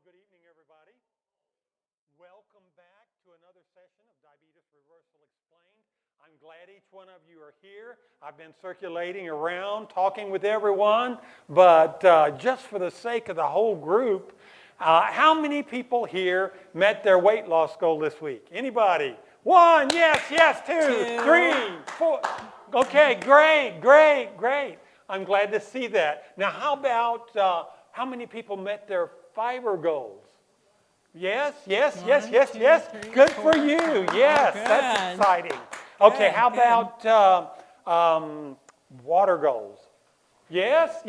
Good evening, everybody. Welcome back to another session of Diabetes Reversal Explained. I'm glad each one of you are here. I've been circulating around, talking with everyone, but just for the sake of the whole group, how many people here met their weight loss goal this week? Anybody? One, yes, two, 3, 4. Okay, great. I'm glad to see that. Now, how about how many people met their fiber goals? Yes. Good for you. Yes, that's exciting. Okay, how about water goals? Yes.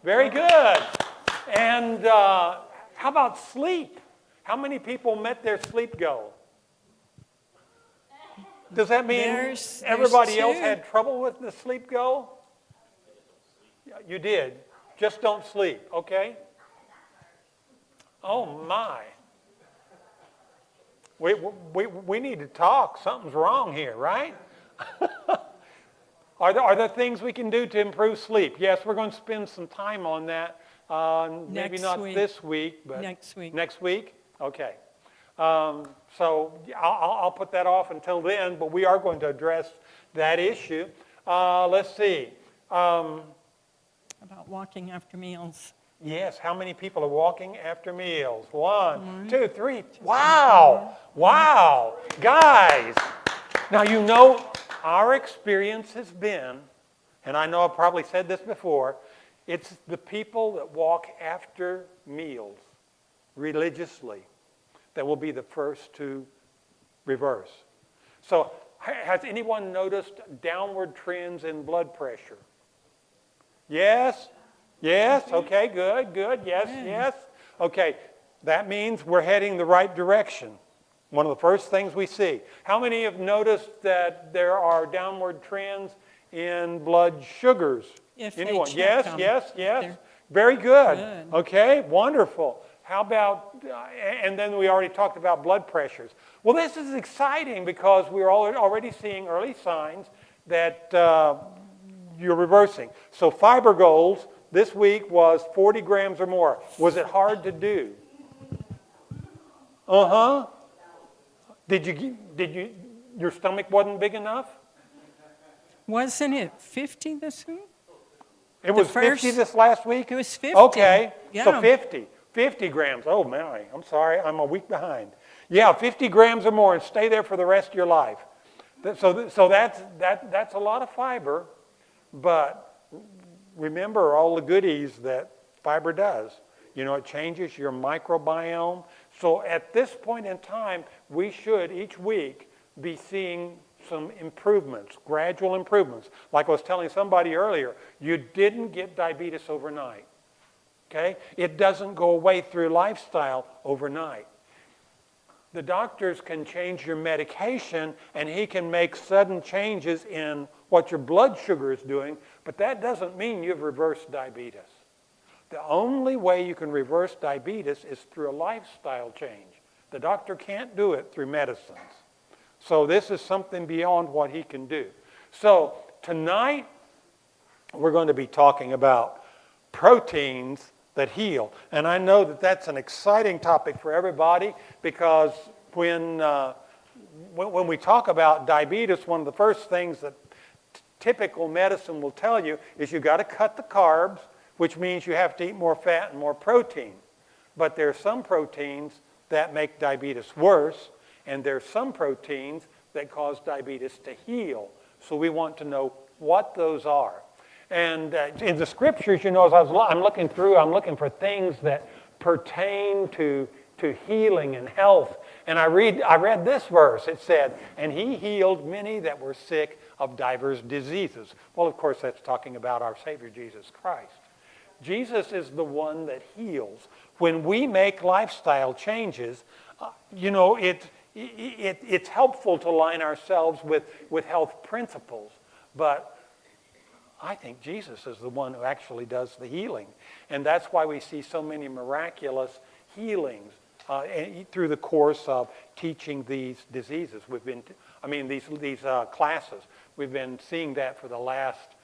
Very good. And how about sleep? How many people met their sleep goal? Does that mean everybody else had trouble with the sleep goal? You did. Just don't sleep, okay? Oh, my. We need to talk. Something's wrong here, right? Are there things we can do to improve sleep? Yes, we're going to spend some time on that. Maybe not this week, but next week. Next week? Okay. So I'll put that off until then, but we are going to address that issue. Let's see. About walking after meals. Yes, how many people are walking after meals? 1, 2, 3. Wow. Guys, now you know our experience has been, and I know I've probably said this before, it's the people that walk after meals religiously that will be the first to reverse. So has anyone noticed downward trends in blood pressure? Yes. Okay, good. Yes. Okay, that means we're heading the right direction. One of the first things we see. How many have noticed that there are downward trends in blood sugars? Anyone? Yes. Very good. Okay, wonderful. How about, and then we already talked about blood pressures. Well, this is exciting because we're already seeing early signs that you're reversing. So fiber goals this week was 40 grams or more. Was it hard to do? Did you, your stomach wasn't big enough? Wasn't it 50 this week? It was 50 this last week? It was 50. Okay, yeah. So 50 grams. Oh, my, I'm sorry, I'm a week behind. Yeah, 50 grams or more and stay there for the rest of your life. So that's a lot of fiber, but remember all the goodies that fiber does. You know, it changes your microbiome. So at this point in time, we should each week be seeing some improvements, gradual improvements. Like I was telling somebody earlier, you didn't get diabetes overnight. Okay? It doesn't go away through lifestyle overnight. The doctors can change your medication and he can make sudden changes in what your blood sugar is doing, but that doesn't mean you've reversed diabetes. The only way you can reverse diabetes is through a lifestyle change. The doctor can't do it through medicines. So this is something beyond what he can do. So tonight we're going to be talking about proteins that heal. And I know that that's an exciting topic for everybody because when we talk about diabetes, one of the first things that typical medicine will tell you is you've got to cut the carbs, which means you have to eat more fat and more protein. But there are some proteins that make diabetes worse, and there are some proteins that cause diabetes to heal. So we want to know what those are. And in the scriptures, you know, as I'm looking through, I'm looking for things that pertain to healing and health. And I read this verse. It said, and he healed many that were sick of divers diseases. Well, of course, that's talking about our Savior, Jesus Christ. Jesus is the one that heals. When we make lifestyle changes, you know, it's helpful to line ourselves with health principles. But I think Jesus is the one who actually does the healing. And that's why we see so many miraculous healings through the course of teaching these diseases. These classes. We've been seeing that for the last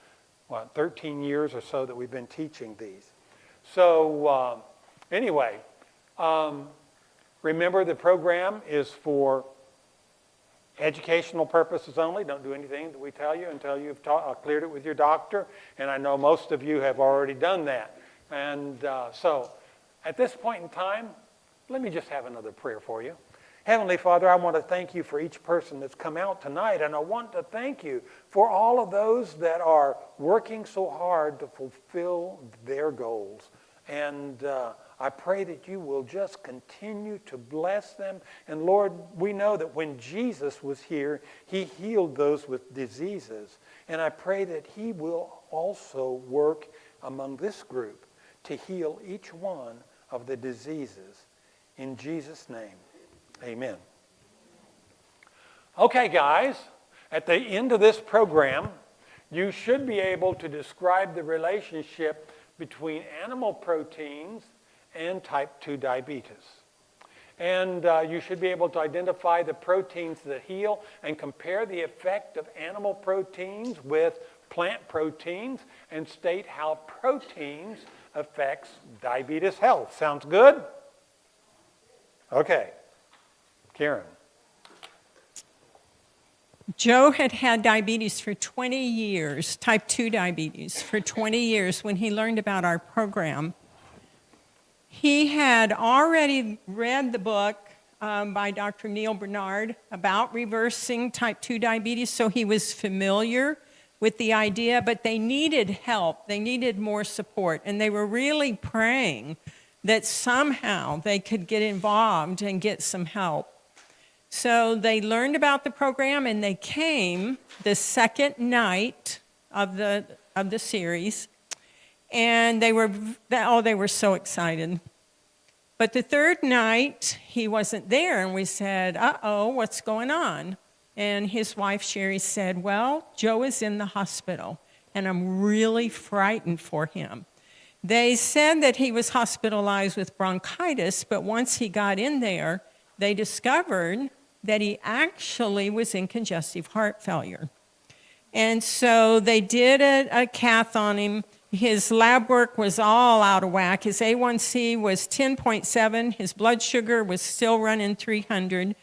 13 years or so that we've been teaching these. So Anyway, remember the program is for educational purposes only. Don't do anything that we tell you until you've cleared it with your doctor. And I know most of you have already done that. And so at this point in time, let me just have another prayer for you. Heavenly Father, I want to thank you for each person that's come out tonight, and I want to thank you for all of those that are working so hard to fulfill their goals. And I pray that you will just continue to bless them. And Lord, we know that when Jesus was here, he healed those with diseases. And I pray that he will also work among this group to heal each one of the diseases. In Jesus' name. Amen. Okay, guys, at the end of this program, you should be able to describe the relationship between animal proteins and type 2 diabetes. And you should be able to identify the proteins that heal and compare the effect of animal proteins with plant proteins and state how proteins affects diabetes health. Sounds good? Okay. Karen. Joe had had diabetes for 20 years, type 2 diabetes, for 20 years when he learned about our program. He had already read the book by Dr. Neil Bernard about reversing type 2 diabetes, so he was familiar with the idea, but they needed help. They needed more support, and they were really praying that somehow they could get involved and get some help. So they learned about the program, and they came the second night of the series, and they were so excited. But the third night, he wasn't there, and we said, uh-oh, what's going on? And his wife, Sherry, said, well, Joe is in the hospital, and I'm really frightened for him. They said that he was hospitalized with bronchitis, but once he got in there, they discovered that he actually was in congestive heart failure. And so they did a cath on him. His lab work was all out of whack. His A1C was 10.7. His blood sugar was still running 300.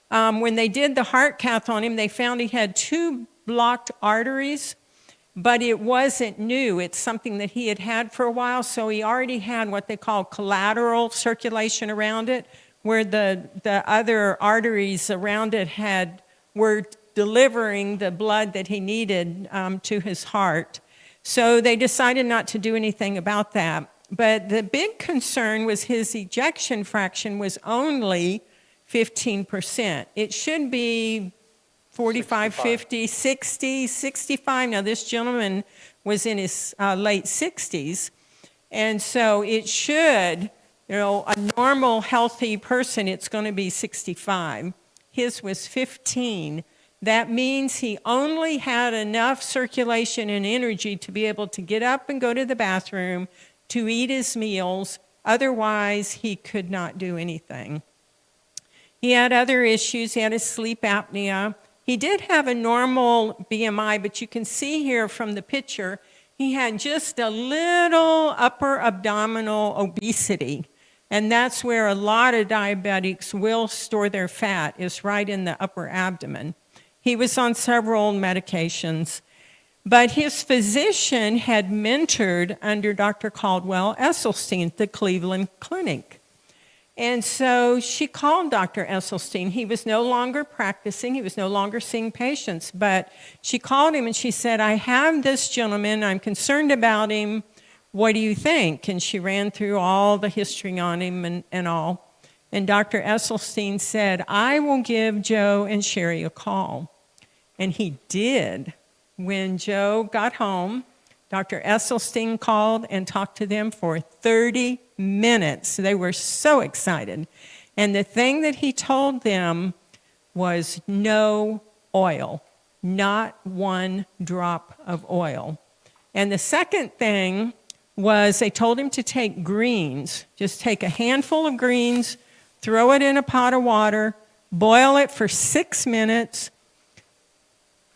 When they did the heart cath on him, they found he had 2 blocked arteries, but it wasn't new. It's something that he had had for a while, so he already had what they call collateral circulation around it, where the other arteries around it were delivering the blood that he needed to his heart. So they decided not to do anything about that. But the big concern was his ejection fraction was only 15%. It should be 45, 50, 60, 65. Now, this gentleman was in his late 60s. And so it should, a normal, healthy person, it's going to be 65. His was 15. That means he only had enough circulation and energy to be able to get up and go to the bathroom, to eat his meals. Otherwise, he could not do anything. He had other issues. He had his sleep apnea. He did have a normal BMI, but you can see here from the picture, he had just a little upper abdominal obesity. And that's where a lot of diabetics will store their fat, is right in the upper abdomen. He was on several medications, but his physician had mentored under Dr. Caldwell Esselstyn at the Cleveland Clinic. And so she called Dr. Esselstyn. He was no longer practicing. He was no longer seeing patients, but she called him and she said, I have this gentleman. I'm concerned about him. What do you think? And she ran through all the history on him and all. And Dr. Esselstyn said, I will give Joe and Sherry a call. And he did. When Joe got home, Dr. Esselstyn called and talked to them for 30 minutes. They were so excited. And the thing that he told them was no oil, not one drop of oil. And the second thing was they told him to take greens. Just take a handful of greens, throw it in a pot of water, boil it for 6 minutes,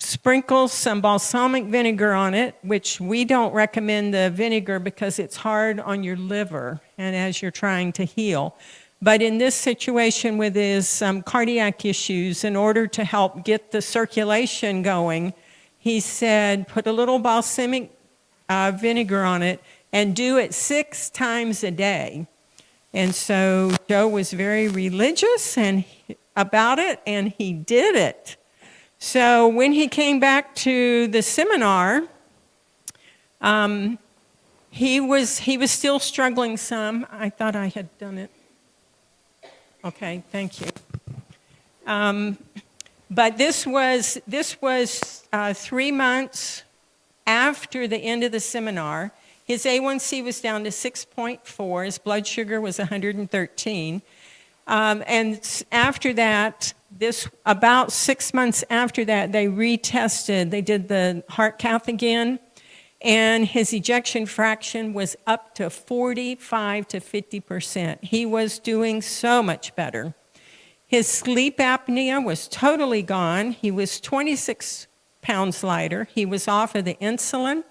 sprinkle some balsamic vinegar on it, which we don't recommend the vinegar because it's hard on your liver and as you're trying to heal. But in this situation with his cardiac issues, in order to help get the circulation going, he said, put a little balsamic vinegar on it and do it 6 times a day. And so Joe was very religious about it, and he did it. So when he came back to the seminar, he was still struggling some. I thought I had done it. Okay, thank you. But this was 3 months after the end of the seminar. His A1C was down to 6.4. His blood sugar was 113. And after that, about 6 months after that, they retested. They did the heart cath again, and his ejection fraction was up to 45 to 50%. He was doing so much better. His sleep apnea was totally gone. He was 26 pounds lighter. He was off of the insulin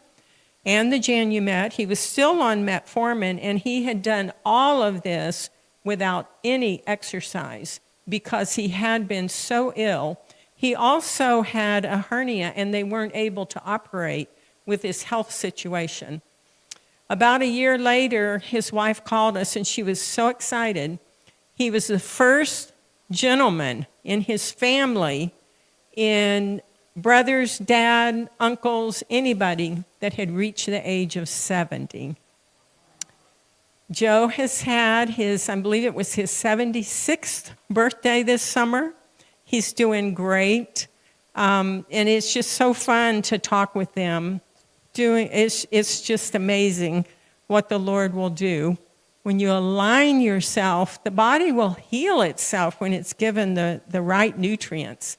and the Janumet. He was still on metformin, and he had done all of this without any exercise because he had been so ill. He also had a hernia, and they weren't able to operate with his health situation. About a year later, his wife called us, and she was so excited. He was the first gentleman in his family, in brothers, dad, uncles, anybody that had reached the age of 70. Joe has had I believe it was his 76th birthday this summer. He's doing great. And it's just so fun to talk with them. It's just amazing what the Lord will do. When you align yourself, the body will heal itself when it's given the right nutrients.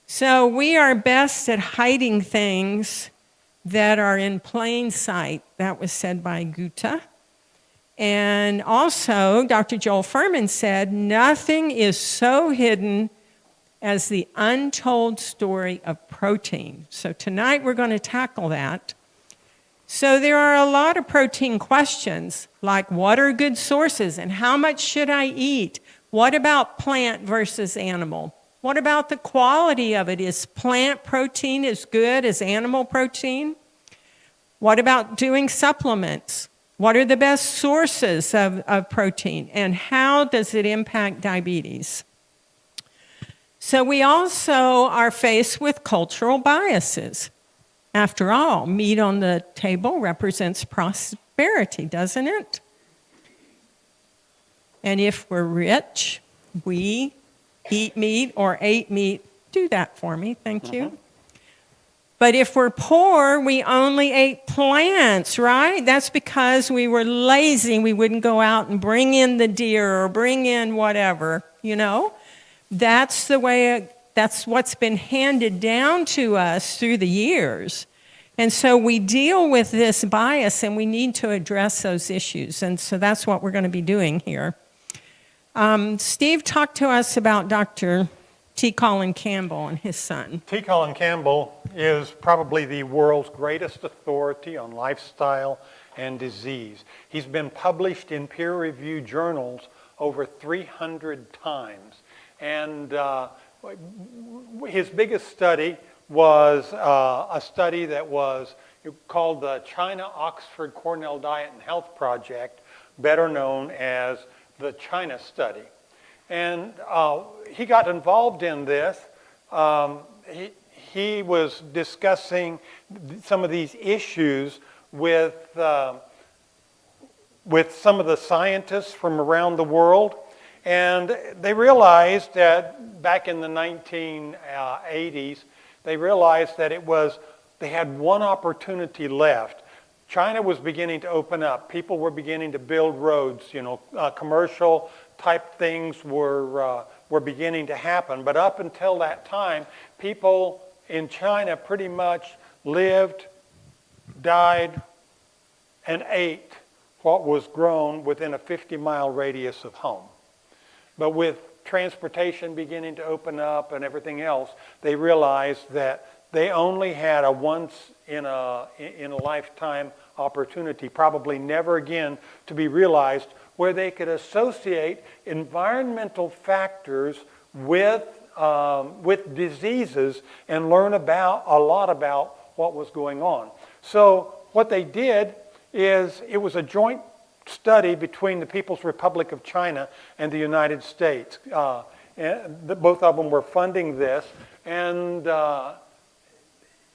So we are best at hiding things that are in plain sight. That was said by Goethe. And also, Dr. Joel Furman said, nothing is so hidden as the untold story of protein. So tonight we're going to tackle that. So there are a lot of protein questions, like what are good sources and how much should I eat? What about plant versus animal? What about the quality of it? Is plant protein as good as animal protein? What about doing supplements? What are the best sources of protein? And how does it impact diabetes? So we also are faced with cultural biases. After all, meat on the table represents prosperity, doesn't it? And if we're rich, we eat meat or ate meat. Do that for me, thank you. But if we're poor, we only ate plants, right? That's because we were lazy. We wouldn't go out and bring in the deer or bring in whatever, you know? That's the way, that's what's been handed down to us through the years. And so we deal with this bias, and we need to address those issues. And so that's what we're going to be doing here. Steve talked to us about Dr. T. Colin Campbell and his son. T. Colin Campbell is probably the world's greatest authority on lifestyle and disease. He's been published in peer-reviewed journals over 300 times. And his biggest study was a study that was called the China-Oxford-Cornell Diet and Health Project, better known as the China Study. And he got involved in this. He was discussing some of these issues with some of the scientists from around the world. And they realized that back in the 1980s, they realized that they had one opportunity left. China was beginning to open up. People were beginning to build roads. Commercial type things were beginning to happen. But up until that time, people in China pretty much lived, died, and ate what was grown within a 50-mile radius of home. But with transportation beginning to open up and everything else, they realized that they only had a once in a lifetime opportunity, probably never again to be realized, where they could associate environmental factors with diseases and learn a lot about what was going on. So what they did is, it was a joint study between the People's Republic of China and the United States. Both of them were funding this, and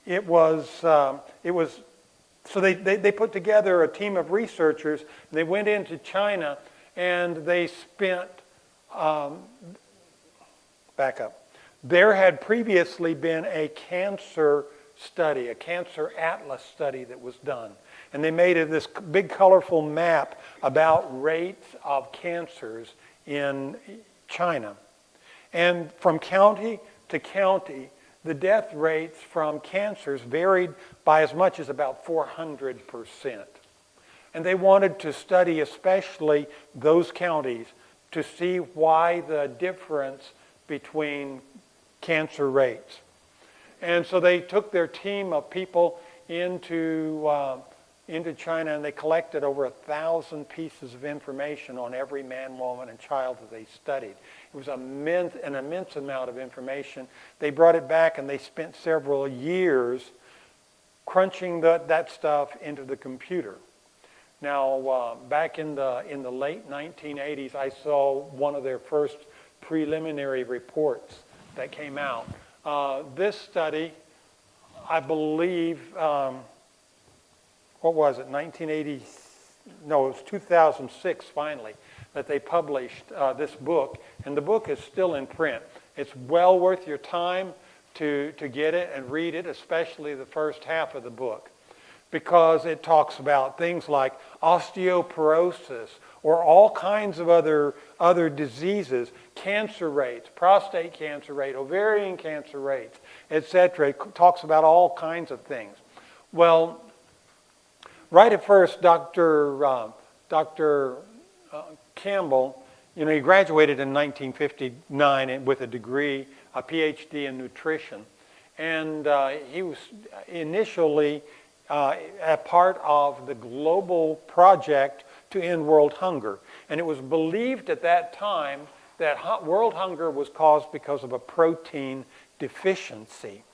it was so they put together a team of researchers. They went into China, and they spent back up. There had previously been a cancer study, a cancer atlas study that was done. And they made this big colorful map about rates of cancers in China. And from county to county, the death rates from cancers varied by as much as about 400%. And they wanted to study especially those counties to see why the difference between cancer rates. And so they took their team of people into China, and they collected over 1,000 pieces of information on every man, woman, and child that they studied. It was an immense amount of information. They brought it back, and they spent several years crunching that stuff into the computer. Now, back in the late 1980s, I saw one of their first preliminary reports that came out. This study, I believe, what was it, 1980? No, it was 2006 finally that they published this book, and the book is still in print. It's well worth your time to get it and read it, especially the first half of the book, because it talks about things like osteoporosis or all kinds of other diseases, cancer rates, prostate cancer rate, ovarian cancer rates, etc. It talks about all kinds of things. Well, right at first, Dr. Campbell, he graduated in 1959 with a degree, a PhD in nutrition. And he was initially a part of the global project to end world hunger. And it was believed at that time that world hunger was caused because of a protein deficiency.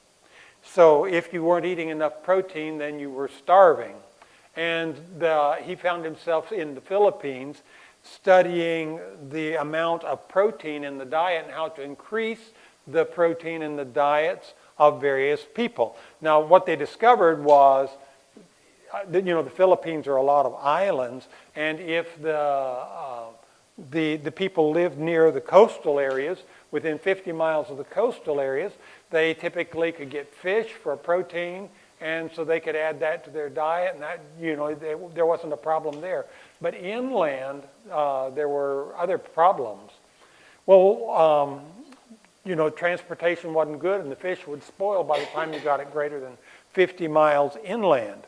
So if you weren't eating enough protein, then you were starving. And he found himself in the Philippines studying the amount of protein in the diet and how to increase the protein in the diets of various people. Now, what they discovered was, the Philippines are a lot of islands, and if the people lived near the coastal areas, within 50 miles of the coastal areas, they typically could get fish for protein, and so they could add that to their diet, and that, there wasn't a problem there. But inland, there were other problems. Well, transportation wasn't good, and the fish would spoil by the time you got it greater than 50 miles inland.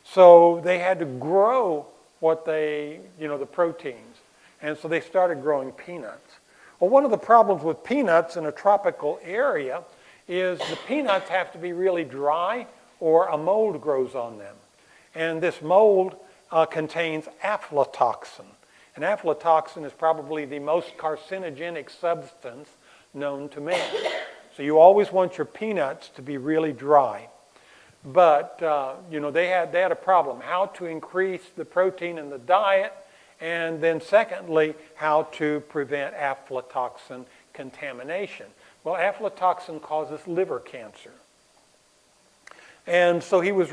So they had to grow the proteins. And so they started growing peanuts. Well, one of the problems with peanuts in a tropical area is the peanuts have to be really dry, or a mold grows on them. And this mold contains aflatoxin. And aflatoxin is probably the most carcinogenic substance known to man. So you always want your peanuts to be really dry. But they had a problem: how to increase the protein in the diet, and then secondly, how to prevent aflatoxin contamination. Well, aflatoxin causes liver cancer. And so he was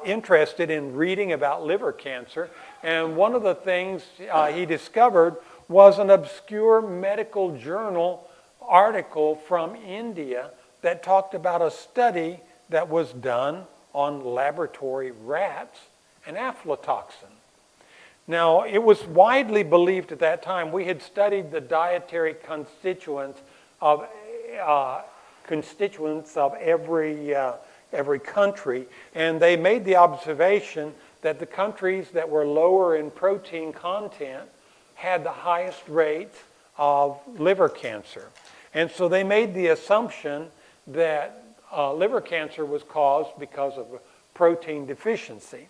interested in reading about liver cancer, and one of the things he discovered was an obscure medical journal article from India that talked about a study that was done on laboratory rats and aflatoxin. Now, it was widely believed at that time, we had studied the dietary constituents of every country, and they made the observation that the countries that were lower in protein content had the highest rates of liver cancer. And so they made the assumption that liver cancer was caused because of a protein deficiency.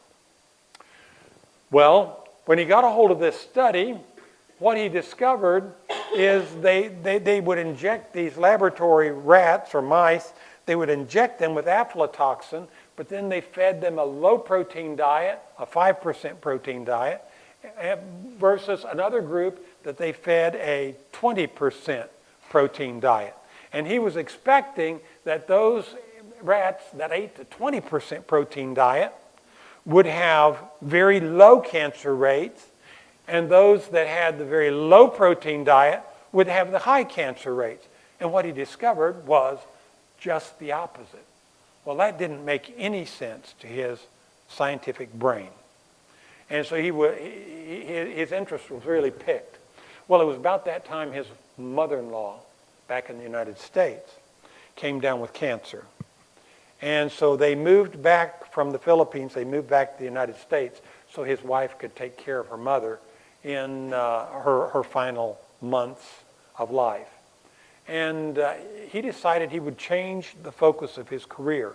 Well, when he got a hold of this study, what he discovered is they would inject these laboratory rats or mice, they would inject them with aflatoxin, but then they fed them a low-protein diet, a 5% protein diet, versus another group that they fed a 20% protein diet. And he was expecting that those rats that ate the 20% protein diet would have very low cancer rates, and those that had the very low protein diet would have the high cancer rates. And what he discovered was just the opposite. Well, that didn't make any sense to his scientific brain. And so his interest was really piqued. Well, it was about that time his mother-in-law, back in the United States, came down with cancer. And so they moved back from the Philippines, they moved back to the United States so his wife could take care of her mother in her final months of life. And he decided he would change the focus of his career,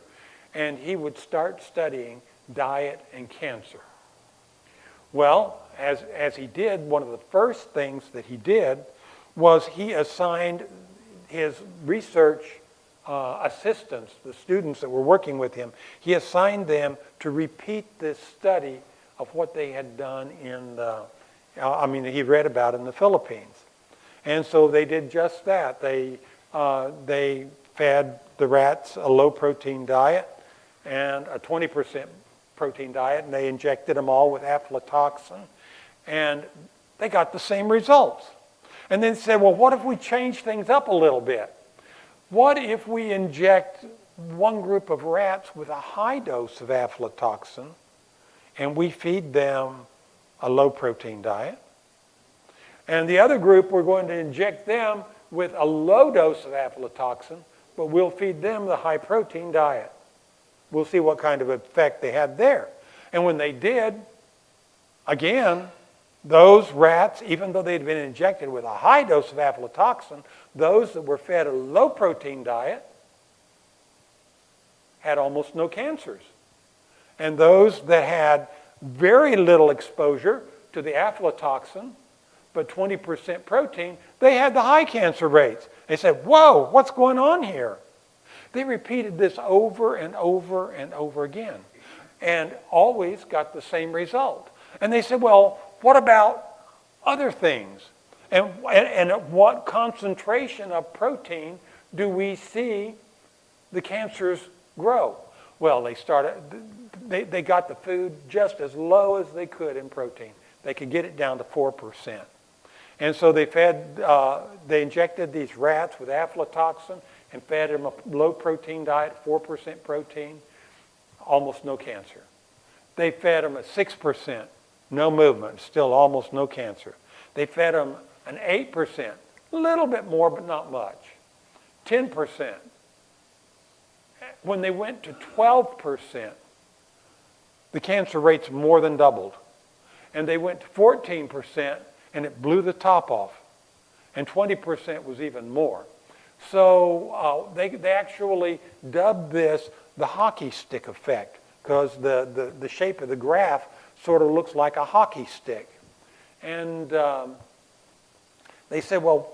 and he would start studying diet and cancer. Well, as he did, one of the first things that he did was he assigned his research assistants, the students that were working with him, he assigned them to repeat this study of what they had done he read about in the Philippines. And so they did just that. They fed the rats a low-protein diet and a 20% protein diet, and they injected them all with aflatoxin, and they got the same results. And then said, well, what if we change things up a little bit? What if we inject one group of rats with a high dose of aflatoxin, and we feed them a low-protein diet? And the other group, we're going to inject them with a low dose of aflatoxin, but we'll feed them the high-protein diet. We'll see what kind of effect they had there. And when they did, again, those rats, even though they'd been injected with a high dose of aflatoxin, those that were fed a low-protein diet had almost no cancers. And those that had very little exposure to the aflatoxin, but 20% protein, they had the high cancer rates. They said, whoa, what's going on here? They repeated this over and over and over again, and always got the same result. And they said, well, what about other things? And at what concentration of protein do we see the cancers grow? Well, they got the food just as low as they could in protein. They could get it down to 4%. And so they injected these rats with aflatoxin and fed them a low-protein diet, 4% protein, almost no cancer. They fed them a 6%, no movement, still almost no cancer. They fed them an 8%, a little bit more, but not much. 10%. When they went to 12%, the cancer rates more than doubled. And they went to 14%, and it blew the top off. And 20% was even more. So they actually dubbed this the hockey stick effect, because the shape of the graph sort of looks like a hockey stick. And they said, well,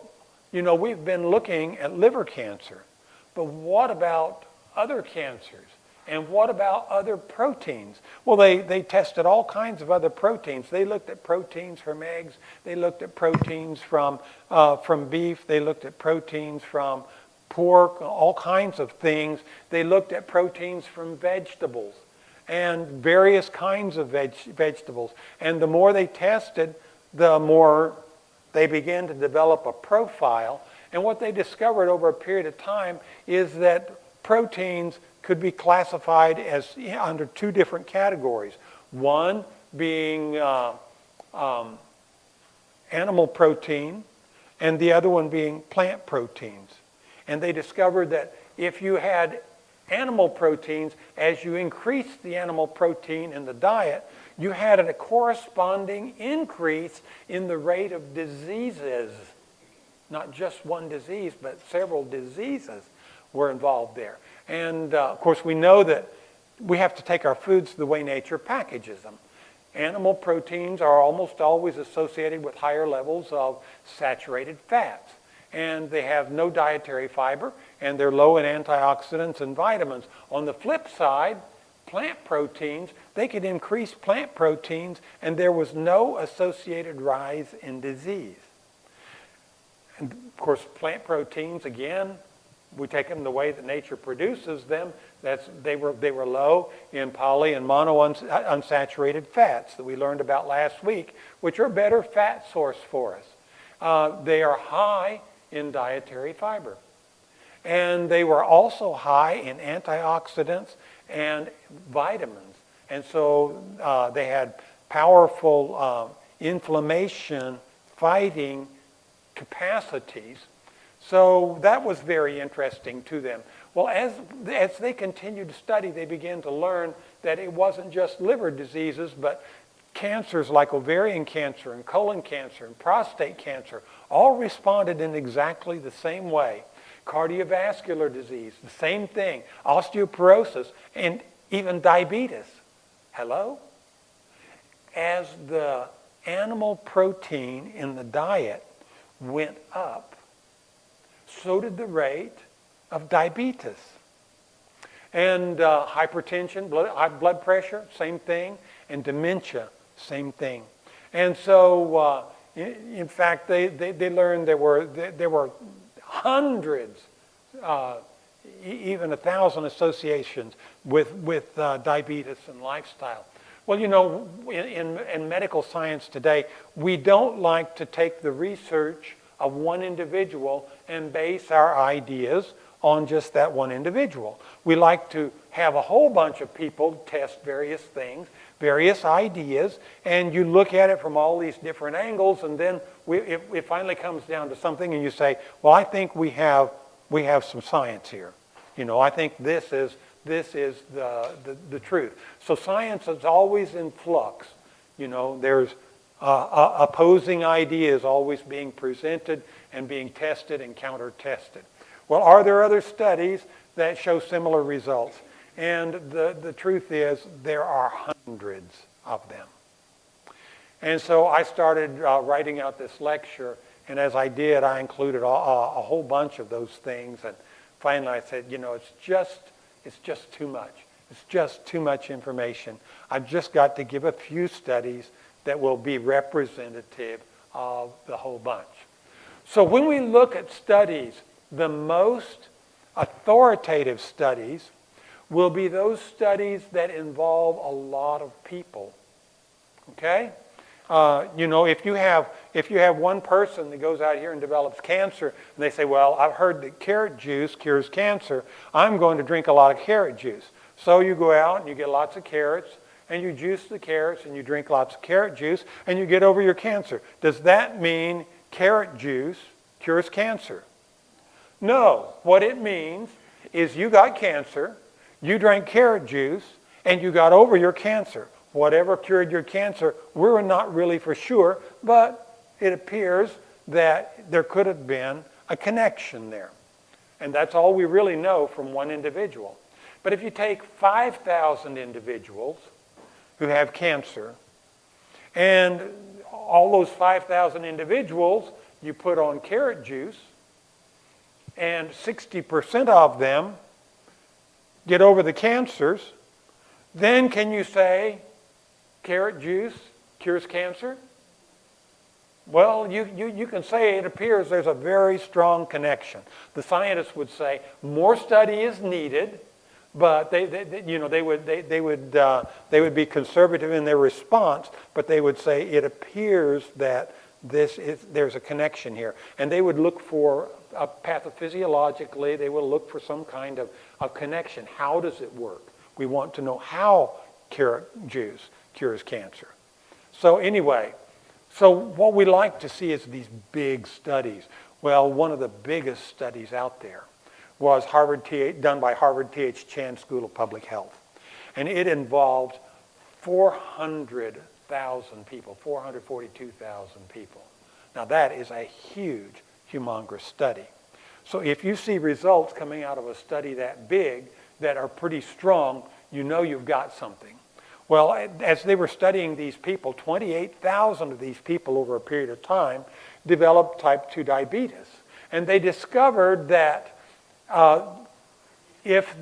we've been looking at liver cancer, but what about other cancers? And what about other proteins? Well, they tested all kinds of other proteins. They looked at proteins from eggs. They looked at proteins from beef. They looked at proteins from pork, all kinds of things. They looked at proteins from vegetables and various kinds of vegetables. And the more they tested, the more they began to develop a profile. And what they discovered over a period of time is that proteins could be classified as under two different categories. One being animal protein, and the other one being plant proteins. And they discovered that if you had animal proteins, as you increased the animal protein in the diet, you had a corresponding increase in the rate of diseases. Not just one disease, but several diseases were involved there. And of course, we know that we have to take our foods the way nature packages them. Animal proteins are almost always associated with higher levels of saturated fats. And they have no dietary fiber, and they're low in antioxidants and vitamins. On the flip side, plant proteins, they could increase plant proteins, and there was no associated rise in disease. And of course, plant proteins, again, we take them the way that nature produces them. They were low in poly and monounsaturated fats that we learned about last week, which are a better fat source for us. They are high in dietary fiber. And they were also high in antioxidants and vitamins. And so they had powerful inflammation fighting capacities. So that was very interesting to them. Well, as they continued to study, they began to learn that it wasn't just liver diseases, but cancers like ovarian cancer and colon cancer and prostate cancer all responded in exactly the same way. Cardiovascular disease, the same thing. Osteoporosis, and even diabetes. Hello? As the animal protein in the diet went up, so did the rate of diabetes. And hypertension, high blood pressure, same thing. And dementia, same thing. And so, in fact, they learned there were hundreds, even 1,000 associations with diabetes and lifestyle. Well, you know, in medical science today, we don't like to take the research of one individual and base our ideas on just that one individual. We like to have a whole bunch of people test various things, various ideas, and you look at it from all these different angles, and then it finally comes down to something, and you say, well, I think we have some science here. You know, I think this is the truth. So science is always in flux. You know, there's opposing ideas always being presented and being tested and counter-tested. Well, are there other studies that show similar results? And the truth is there are hundreds of them. And so I started writing out this lecture, and as I did, I included a whole bunch of those things. And finally I said, you know, it's just too much. It's just too much information. I've just got to give a few studies that will be representative of the whole bunch. So when we look at studies, the most authoritative studies will be those studies that involve a lot of people. Okay? You know, if you have one person that goes out here and develops cancer, and they say, well, I've heard that carrot juice cures cancer, I'm going to drink a lot of carrot juice. So you go out and you get lots of carrots, and you juice the carrots, and you drink lots of carrot juice, and you get over your cancer. Does that mean carrot juice cures cancer? No. What it means is you got cancer, you drank carrot juice, and you got over your cancer. Whatever cured your cancer, we're not really for sure, but it appears that there could have been a connection there. And that's all we really know from one individual. But if you take 5,000 individuals who have cancer, and all those 5,000 individuals you put on carrot juice, and 60% of them get over the cancers, then can you say carrot juice cures cancer? Well, you can say it appears there's a very strong connection. The scientists would say more study is needed, but they would be conservative in their response, but they would say it appears that there's a connection here, and they would look for pathophysiologically. They would look for some kind of connection. How does it work? We want to know how carrot juice cures cancer. So anyway, so what we like to see is these big studies. Well, one of the biggest studies out there was done by Harvard T.H. Chan School of Public Health. And it involved 400,000 people, 442,000 people. Now that is a huge, humongous study. So if you see results coming out of a study that big that are pretty strong, you know you've got something. Well, as they were studying these people, 28,000 of these people over a period of time developed type 2 diabetes. And they discovered that if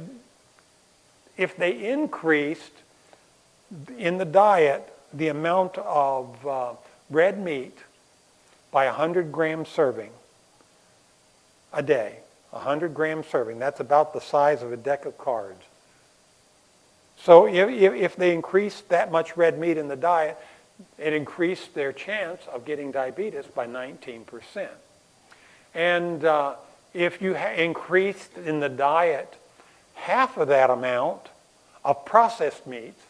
they increased in the diet the amount of red meat by 100 gram serving a day, 100 gram serving, that's about the size of a deck of cards. So if they increased that much red meat in the diet, it increased their chance of getting diabetes by 19%. And if you increased in the diet half of that amount of processed meats,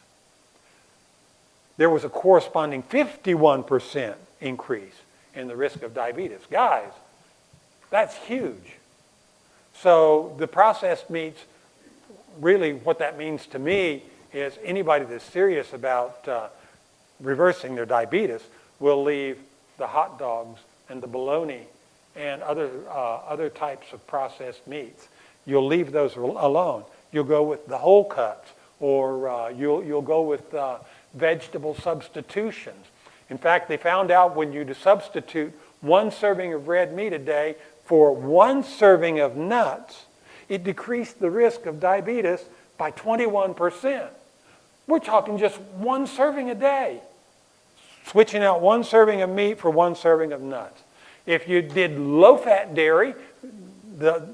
there was a corresponding 51% increase in the risk of diabetes. Guys, that's huge. So the processed meats, really what that means to me is anybody that's serious about reversing their diabetes will leave the hot dogs and the bologna and other types of processed meats. You'll leave those alone. You'll go with the whole cuts, or you'll go with vegetable substitutions. In fact, they found out when you substitute 1 serving of red meat a day for 1 serving of nuts, it decreased the risk of diabetes by 21%. We're talking just 1 serving a day. Switching out 1 serving of meat for 1 serving of nuts. If you did low-fat dairy, the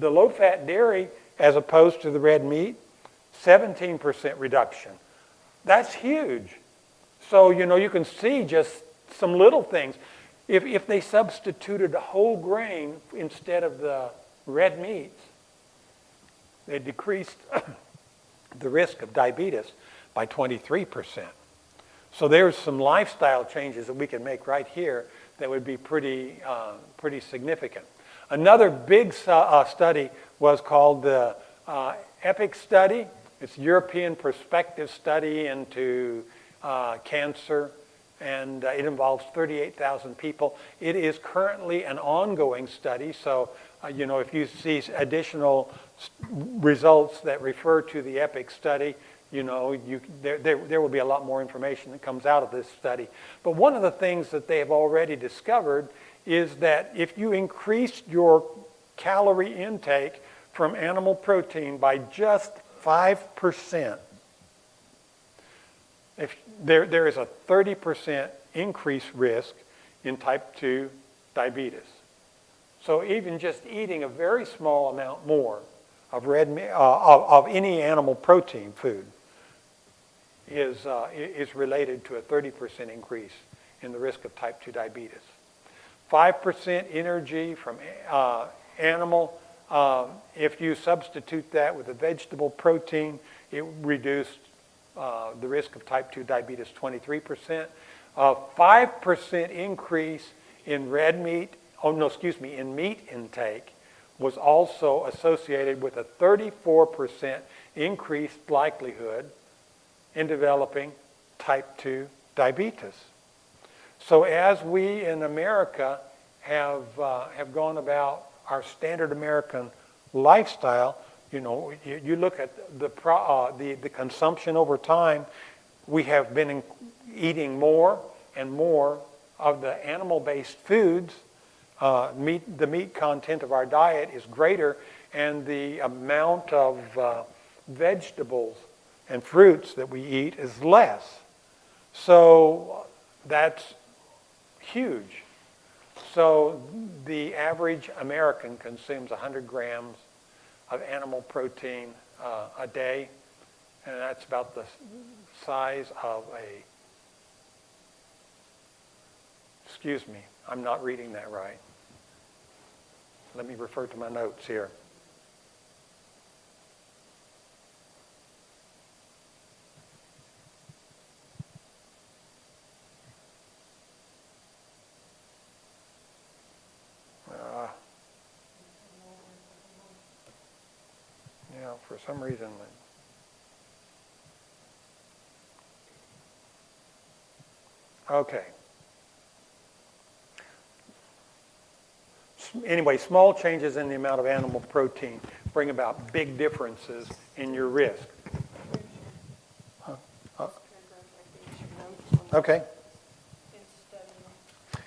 low-fat dairy as opposed to the red meat, 17% reduction. That's huge. So, you can see just some little things. If they substituted a whole grain instead of the red meats, they decreased the risk of diabetes by 23%. So there's some lifestyle changes that we can make right here that would be pretty significant. Another big study was called the EPIC study. It's a European perspective study into cancer, and it involves 38,000 people. It is currently an ongoing study, so if you see additional results that refer to the EPIC study, there will be a lot more information that comes out of this study. But one of the things that they have already discovered is that if you increased your calorie intake from animal protein by just 5%, there is a 30% increased risk in type 2 diabetes. So even just eating a very small amount more of red meat, of any animal protein food is related to a 30% increase in the risk of type 2 diabetes. 5% energy from animal, if you substitute that with a vegetable protein, it reduced the risk of type 2 diabetes 23%. 5% increase in in meat intake was also associated with a 34% increased likelihood in developing type 2 diabetes. So as we in America have gone about our standard American lifestyle, you look at the consumption over time, we have been eating more and more of the animal-based foods. The meat content of our diet is greater, and the amount of vegetables and fruits that we eat is less. So that's huge. So the average American consumes 100 grams of animal protein a day, and that's about the size of excuse me, I'm not reading that right. Let me refer to my notes here. For some reason. Okay. anyway, small changes in the amount of animal protein bring about big differences in your risk. Okay.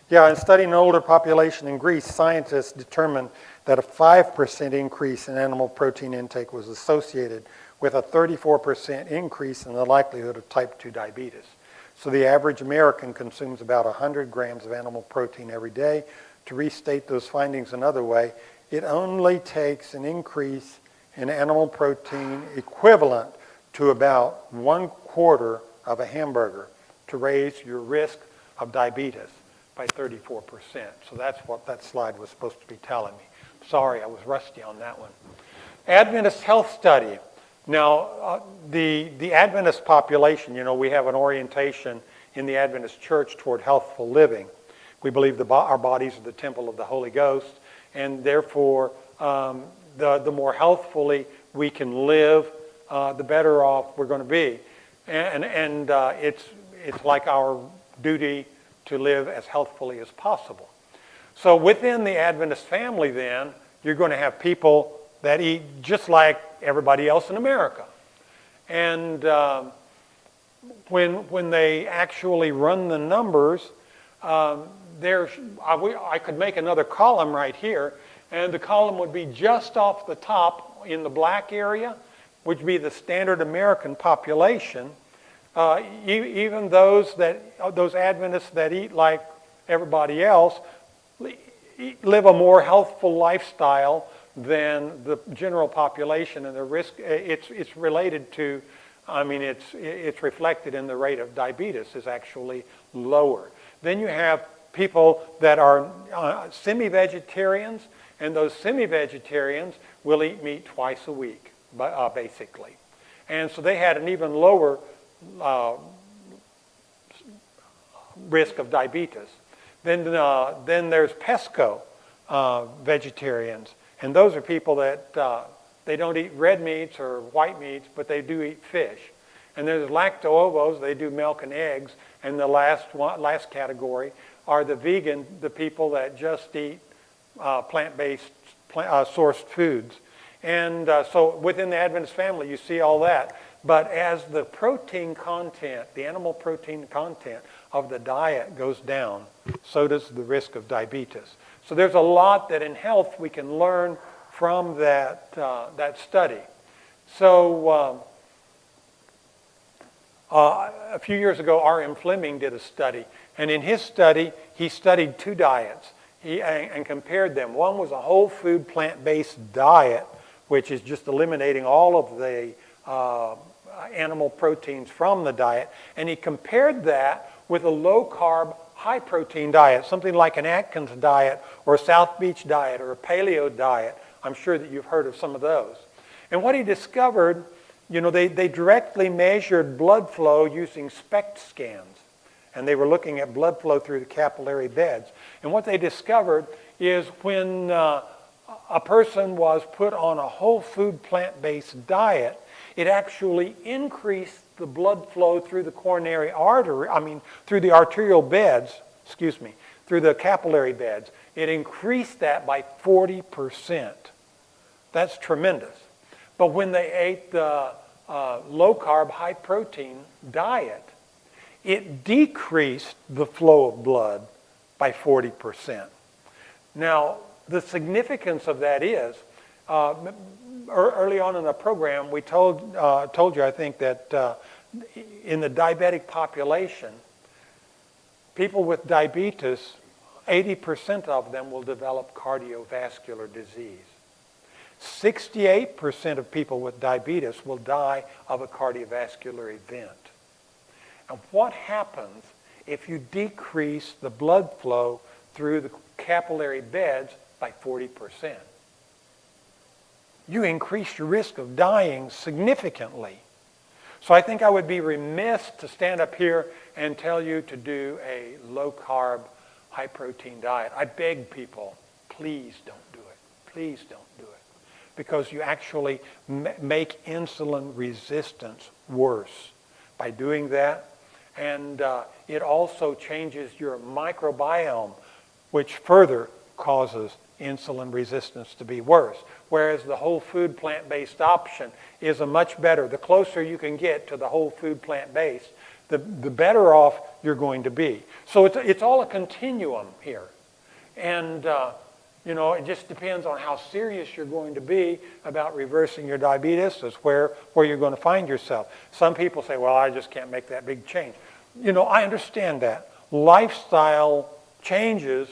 Yeah, in studying an older population in Greece, scientists determined that a 5% increase in animal protein intake was associated with a 34% increase in the likelihood of type 2 diabetes. So the average American consumes about 100 grams of animal protein every day. To restate those findings another way, it only takes an increase in animal protein equivalent to about 1/4 of a hamburger to raise your risk of diabetes by 34%. So that's what that slide was supposed to be telling me. Sorry, I was rusty on that one. Adventist health study. Now, the Adventist population, we have an orientation in the Adventist church toward healthful living. We believe our bodies are the temple of the Holy Ghost, and therefore, the more healthfully we can live, the better off we're going to be. And it's like our duty to live as healthfully as possible. So within the Adventist family then, you're going to have people that eat just like everybody else in America. And when they actually run the numbers, I could make another column right here, and the column would be just off the top in the black area, which would be the standard American population. Even those Adventists that eat like everybody else live a more healthful lifestyle than the general population, and the risk it's related to. It's reflected in the rate of diabetes is actually lower. Then you have people that are semi-vegetarians, and those semi-vegetarians will eat meat twice a week, basically. And so they had an even lower risk of diabetes. Then there's pesco vegetarians, and those are people that they don't eat red meats or white meats, but they do eat fish. And there's lacto-ovos, they do milk and eggs, and the last category are the people that just eat plant-based, sourced foods. And so within the Adventist family, you see all that. But as the protein content, the animal protein content of the diet goes down, so does the risk of diabetes. So there's a lot that in health we can learn from that study. So a few years ago, R.M. Fleming did a study. And in his study, he studied two diets and compared them. One was a whole food plant-based diet, which is just eliminating all of the animal proteins from the diet. And he compared that with a low-carb, high-protein diet, something like an Atkins diet or a South Beach diet or a paleo diet. I'm sure that you've heard of some of those. And what he discovered, they directly measured blood flow using SPECT scans. And they were looking at blood flow through the capillary beds. And what they discovered is when a person was put on a whole food plant-based diet, it actually increased the blood flow through the coronary artery, through the arterial beds, through the capillary beds. It increased that by 40%. That's tremendous. But when they ate the low-carb, high-protein diet, it decreased the flow of blood by 40%. Now, the significance of that is, early on in the program, we told you, I think, that in the diabetic population, people with diabetes, 80% of them will develop cardiovascular disease. 68% of people with diabetes will die of a cardiovascular event. And what happens if you decrease the blood flow through the capillary beds by 40%? You increase your risk of dying significantly. So I think I would be remiss to stand up here and tell you to do a low-carb, high-protein diet. I beg people, please don't do it. Please don't do it. Because you actually make insulin resistance worse by doing that. And it also changes your microbiome, which further causes insulin resistance to be worse. Whereas the whole food plant-based option is a much better. The closer you can get to the whole food plant-based, the better off you're going to be. So it's all a continuum here. And it just depends on how serious you're going to be about reversing your diabetes is where you're going to find yourself. Some people say, well, I just can't make that big change. I understand that. Lifestyle changes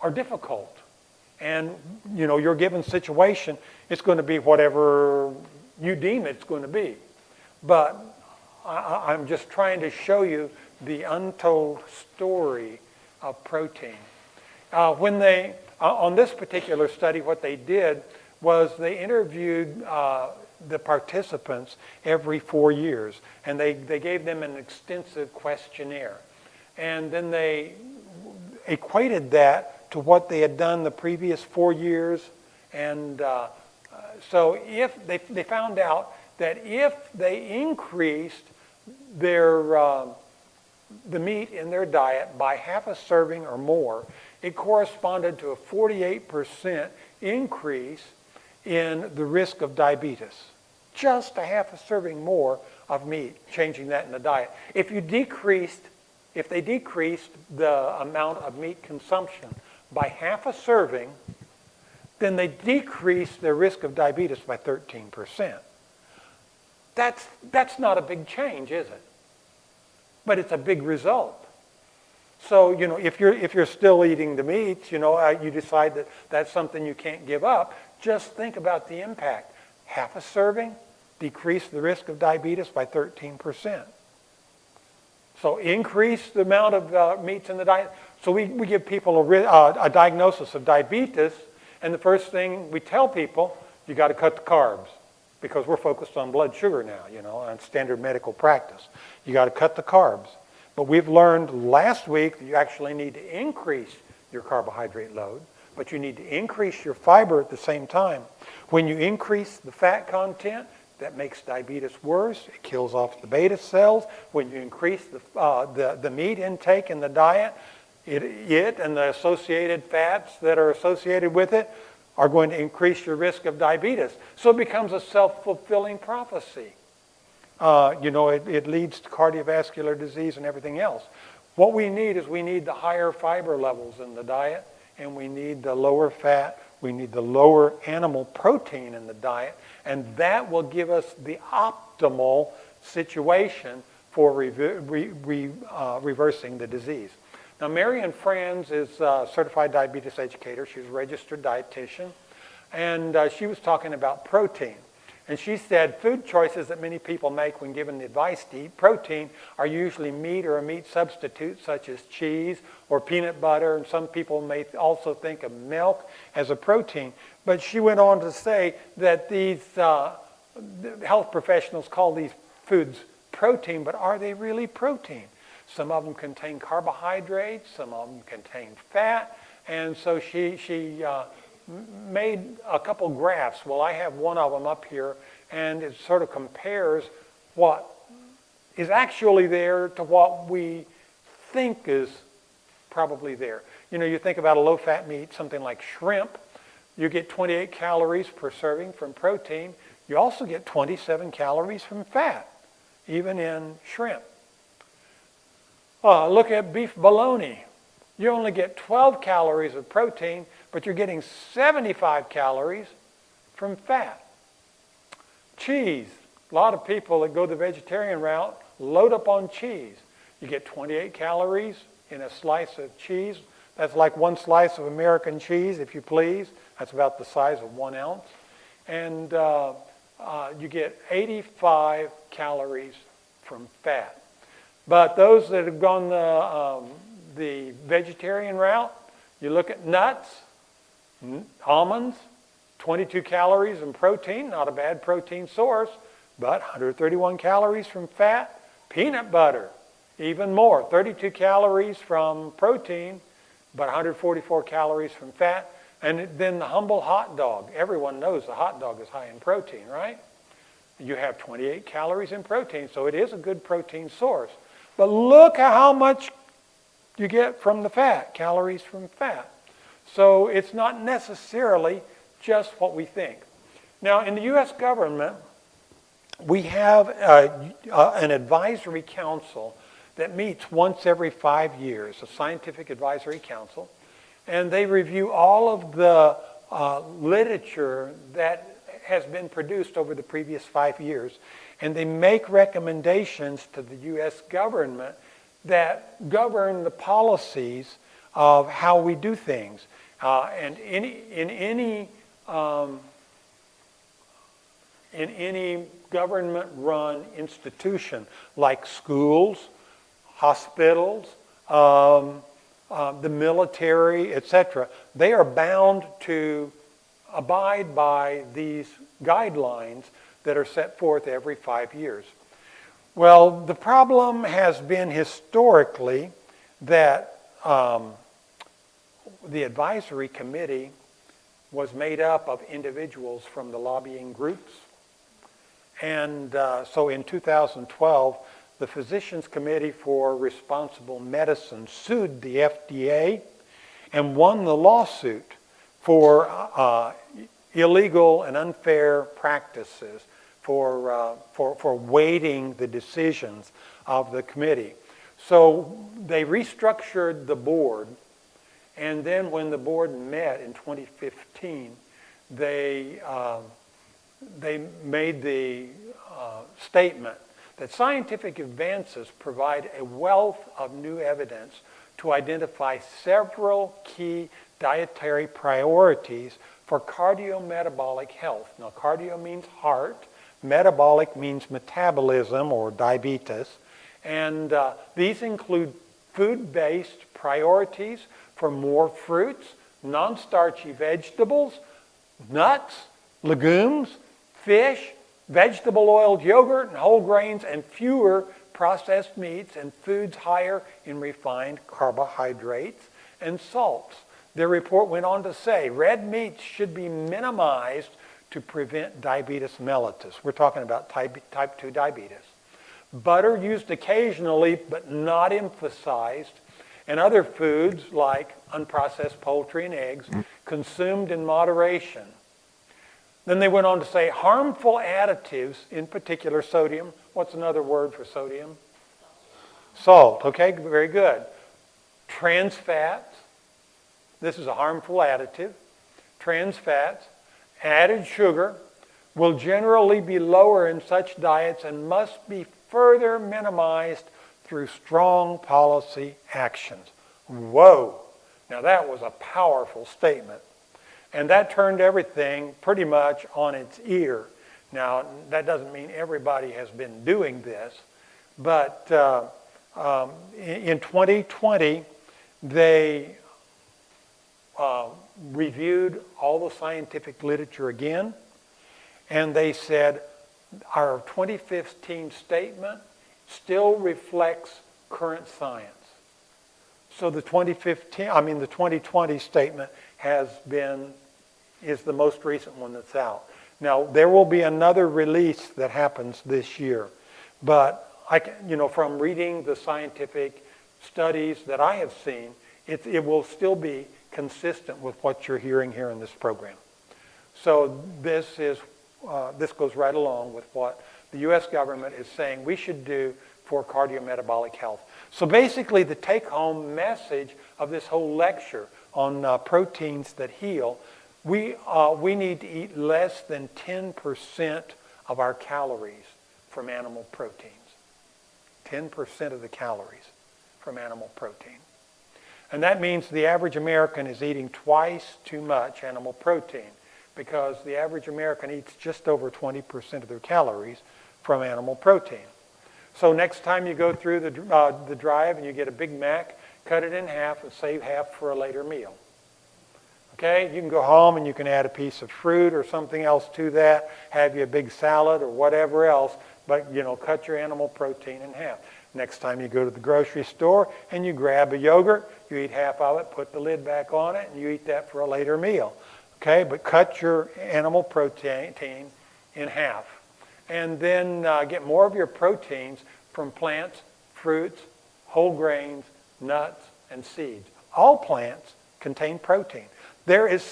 are difficult. And, your given situation, it's going to be whatever you deem it's going to be. But I'm just trying to show you the untold story of protein. On this particular study, what they did was they interviewed the participants every 4 years, and they gave them an extensive questionnaire. And then they equated that to what they had done the previous 4 years. And so if they found out that if they increased the meat in their diet by half a serving or more, it corresponded to a 48% increase in the risk of diabetes. Just a half a serving more of meat, changing that in the diet. If they decreased the amount of meat consumption by half a serving, then they decreased their risk of diabetes by 13%. That's not a big change, is it? But it's a big result. So, if you're still eating the meats, you decide that that's something you can't give up, just think about the impact. Half a serving decreased the risk of diabetes by 13%. So increase the amount of meats in the diet. So we give people a diagnosis of diabetes, and the first thing we tell people, you got to cut the carbs, because we're focused on blood sugar now, on standard medical practice. You got to cut the carbs. But we've learned last week that you actually need to increase your carbohydrate load, but you need to increase your fiber at the same time. When you increase the fat content, that makes diabetes worse. It kills off the beta cells. When you increase the meat intake in the diet, it and the associated fats that are associated with it are going to increase your risk of diabetes. So it becomes a self-fulfilling prophecy. It leads to cardiovascular disease and everything else. What we need is the higher fiber levels in the diet, and we need the lower fat, we need the lower animal protein in the diet, and that will give us the optimal situation for reversing the disease. Now, Marian Franz is a certified diabetes educator. She's a registered dietitian, and she was talking about protein. And she said food choices that many people make when given the advice to eat protein are usually meat or a meat substitute, such as cheese or peanut butter, and some people may also think of milk as a protein. But she went on to say that these health professionals call these foods protein, but are they really protein? Some of them contain carbohydrates, some of them contain fat, and so she made a couple graphs. Well, I have one of them up here, and it sort of compares what is actually there to what we think is probably there. You think about a low-fat meat, something like shrimp, you get 28 calories per serving from protein. You also get 27 calories from fat, even in shrimp. Look at beef bologna. You only get 12 calories of protein, but you're getting 75 calories from fat. Cheese. A lot of people that go the vegetarian route load up on cheese. You get 28 calories in a slice of cheese. That's like one slice of American cheese, if you please. That's about the size of 1 ounce. And you get 85 calories from fat. But those that have gone the vegetarian route, you look at nuts, almonds, 22 calories in protein, not a bad protein source, but 131 calories from fat. Peanut butter, even more, 32 calories from protein, but 144 calories from fat. And then the humble hot dog. Everyone knows the hot dog is high in protein, right? You have 28 calories in protein, so it is a good protein source. But look at how much you get from the fat, calories from fat. So it's not necessarily just what we think. Now, in the U.S. government, we have an advisory council that meets once every 5 years, a scientific advisory council, and they review all of the literature that has been produced over the previous 5 years, and they make recommendations to the U.S. government that govern the policies of how we do things. And in any government-run institution, like schools, hospitals, the military, etc., they are bound to abide by these guidelines that are set forth every 5 years. Well, the problem has been historically that the advisory committee was made up of individuals from the lobbying groups. And so in 2012, the Physicians Committee for Responsible Medicine sued the FDA and won the lawsuit for illegal and unfair practices, for weighting the decisions of the committee. So they restructured the board, and then when the board met in 2015, they made the statement that scientific advances provide a wealth of new evidence to identify several key dietary priorities for cardiometabolic health. Now, cardio means heart, metabolic means metabolism or diabetes, and these include food-based priorities for more fruits, non-starchy vegetables, nuts, legumes, fish, vegetable-oiled yogurt and whole grains, and fewer processed meats and foods higher in refined carbohydrates and salts. Their report went on to say red meats should be minimized to prevent diabetes mellitus. We're talking about type 2 diabetes. Butter used occasionally but not emphasized, and other foods like unprocessed poultry and eggs consumed in moderation. Then they went on to say harmful additives, in particular sodium. What's another word for sodium? Salt. Okay, very good. Trans fats. This is a harmful additive. Trans fats. Added sugar will generally be lower in such diets and must be further minimized through strong policy actions. Whoa! Now that was a powerful statement. And that turned everything pretty much on its ear. Now, that doesn't mean everybody has been doing this, but in 2020, they reviewed all the scientific literature again, and they said our 2015 statement still reflects current science. So the 2020 statement is the most recent one that's out. Now, there will be another release that happens this year, but from reading the scientific studies that I have seen, it will still be consistent with what you're hearing here in this program. So this goes right along with what the U.S. government is saying we should do for cardiometabolic health. So basically, the take-home message of this whole lecture on proteins that heal, we need to eat less than 10% of our calories from animal proteins. 10% of the calories from animal protein. And that means the average American is eating twice too much animal protein, because the average American eats just over 20% of their calories from animal protein. So next time you go through the drive and you get a Big Mac, cut it in half and save half for a later meal. Okay, you can go home and you can add a piece of fruit or something else to that, have you a big salad or whatever else, but cut your animal protein in half. Next time you go to the grocery store and you grab a yogurt, you eat half of it, put the lid back on it, and you eat that for a later meal. Okay, but cut your animal protein in half. And then get more of your proteins from plants, fruits, whole grains, nuts, and seeds. All plants contain protein. There is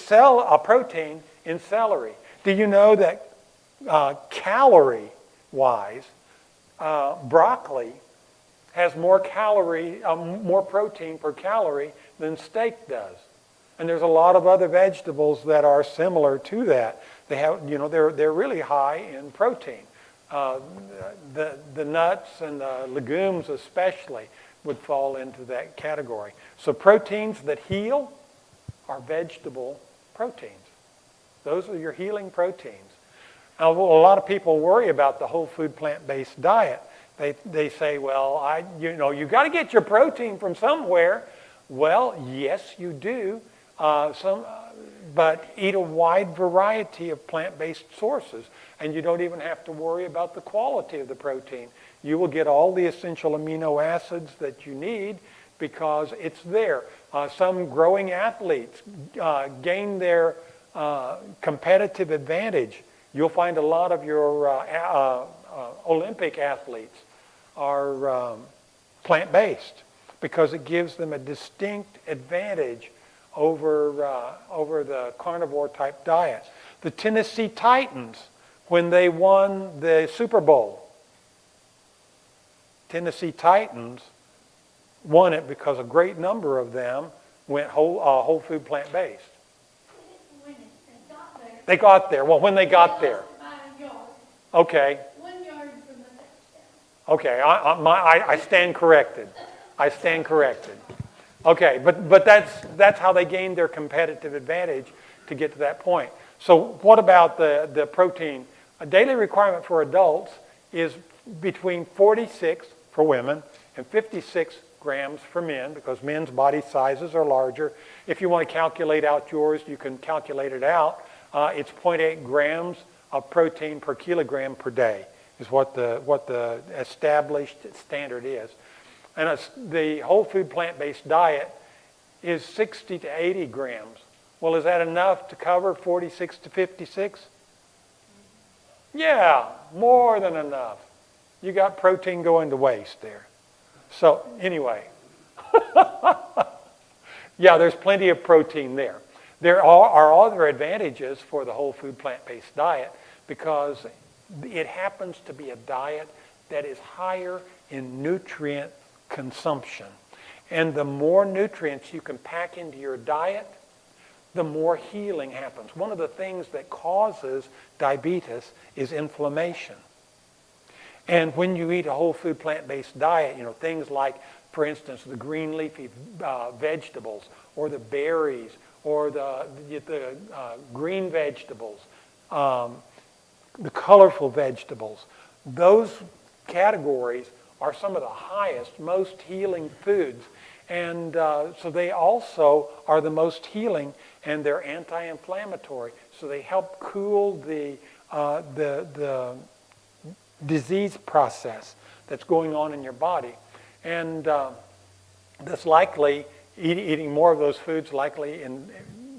protein in celery. Do you know that calorie-wise, broccoli has more protein per calorie than steak does? And there's a lot of other vegetables that are similar to that. They have, they're really high in protein. The nuts and the legumes especially would fall into that category. So proteins that heal are vegetable proteins. Those are your healing proteins. Now, a lot of people worry about the whole food plant-based diet. They say, well, you got to get your protein from somewhere. Well, yes, you do. But eat a wide variety of plant-based sources, and you don't even have to worry about the quality of the protein. You will get all the essential amino acids that you need because it's there. Some growing athletes gain their competitive advantage. You'll find a lot of your Olympic athletes are plant-based because it gives them a distinct advantage over the carnivore type diet. The Tennessee Titans, when they won the Super Bowl, Tennessee Titans won it because a great number of them went whole food plant-based. They got there. Well, when they got there. Okay. 1 yard from the touchdown. Okay, I stand corrected. I stand corrected. Okay, but that's how they gained their competitive advantage to get to that point. So what about the protein? A daily requirement for adults is between 46 for women and 56 grams for men because men's body sizes are larger. If you want to calculate out yours, you can calculate it out. It's 0.8 grams of protein per kilogram per day is what the established standard is. And the whole food plant-based diet is 60 to 80 grams. Well, is that enough to cover 46 to 56? Yeah, more than enough. You got protein going to waste there. So anyway, yeah, there's plenty of protein there. There are other advantages for the whole food plant-based diet because it happens to be a diet that is higher in nutrient consumption. And the more nutrients you can pack into your diet, the more healing happens. One of the things that causes diabetes is inflammation. And when you eat a whole food plant-based diet, things like, for instance, the green leafy vegetables or the berries or the green vegetables, the colorful vegetables, those categories are some of the highest, most healing foods. And so they also are the most healing, and they're anti-inflammatory. So they help cool the disease process that's going on in your body. And that's likely, eating more of those foods likely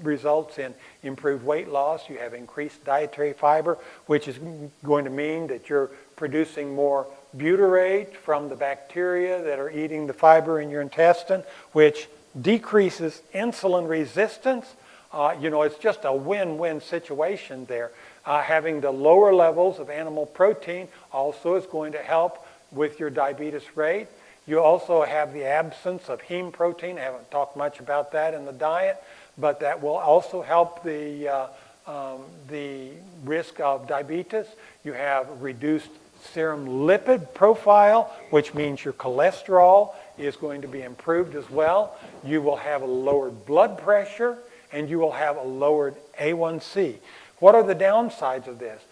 results in improved weight loss. You have increased dietary fiber, which is going to mean that you're producing more butyrate from the bacteria that are eating the fiber in your intestine, which decreases insulin resistance. It's just a win-win situation there. Having the lower levels of animal protein also is going to help with your diabetes rate. You also have the absence of heme protein. I haven't talked much about that in the diet, but that will also help the risk of diabetes. You have reduced serum lipid profile, which means your cholesterol is going to be improved as well. You will have a lowered blood pressure, and you will have a lowered A1C. What are the downsides of this?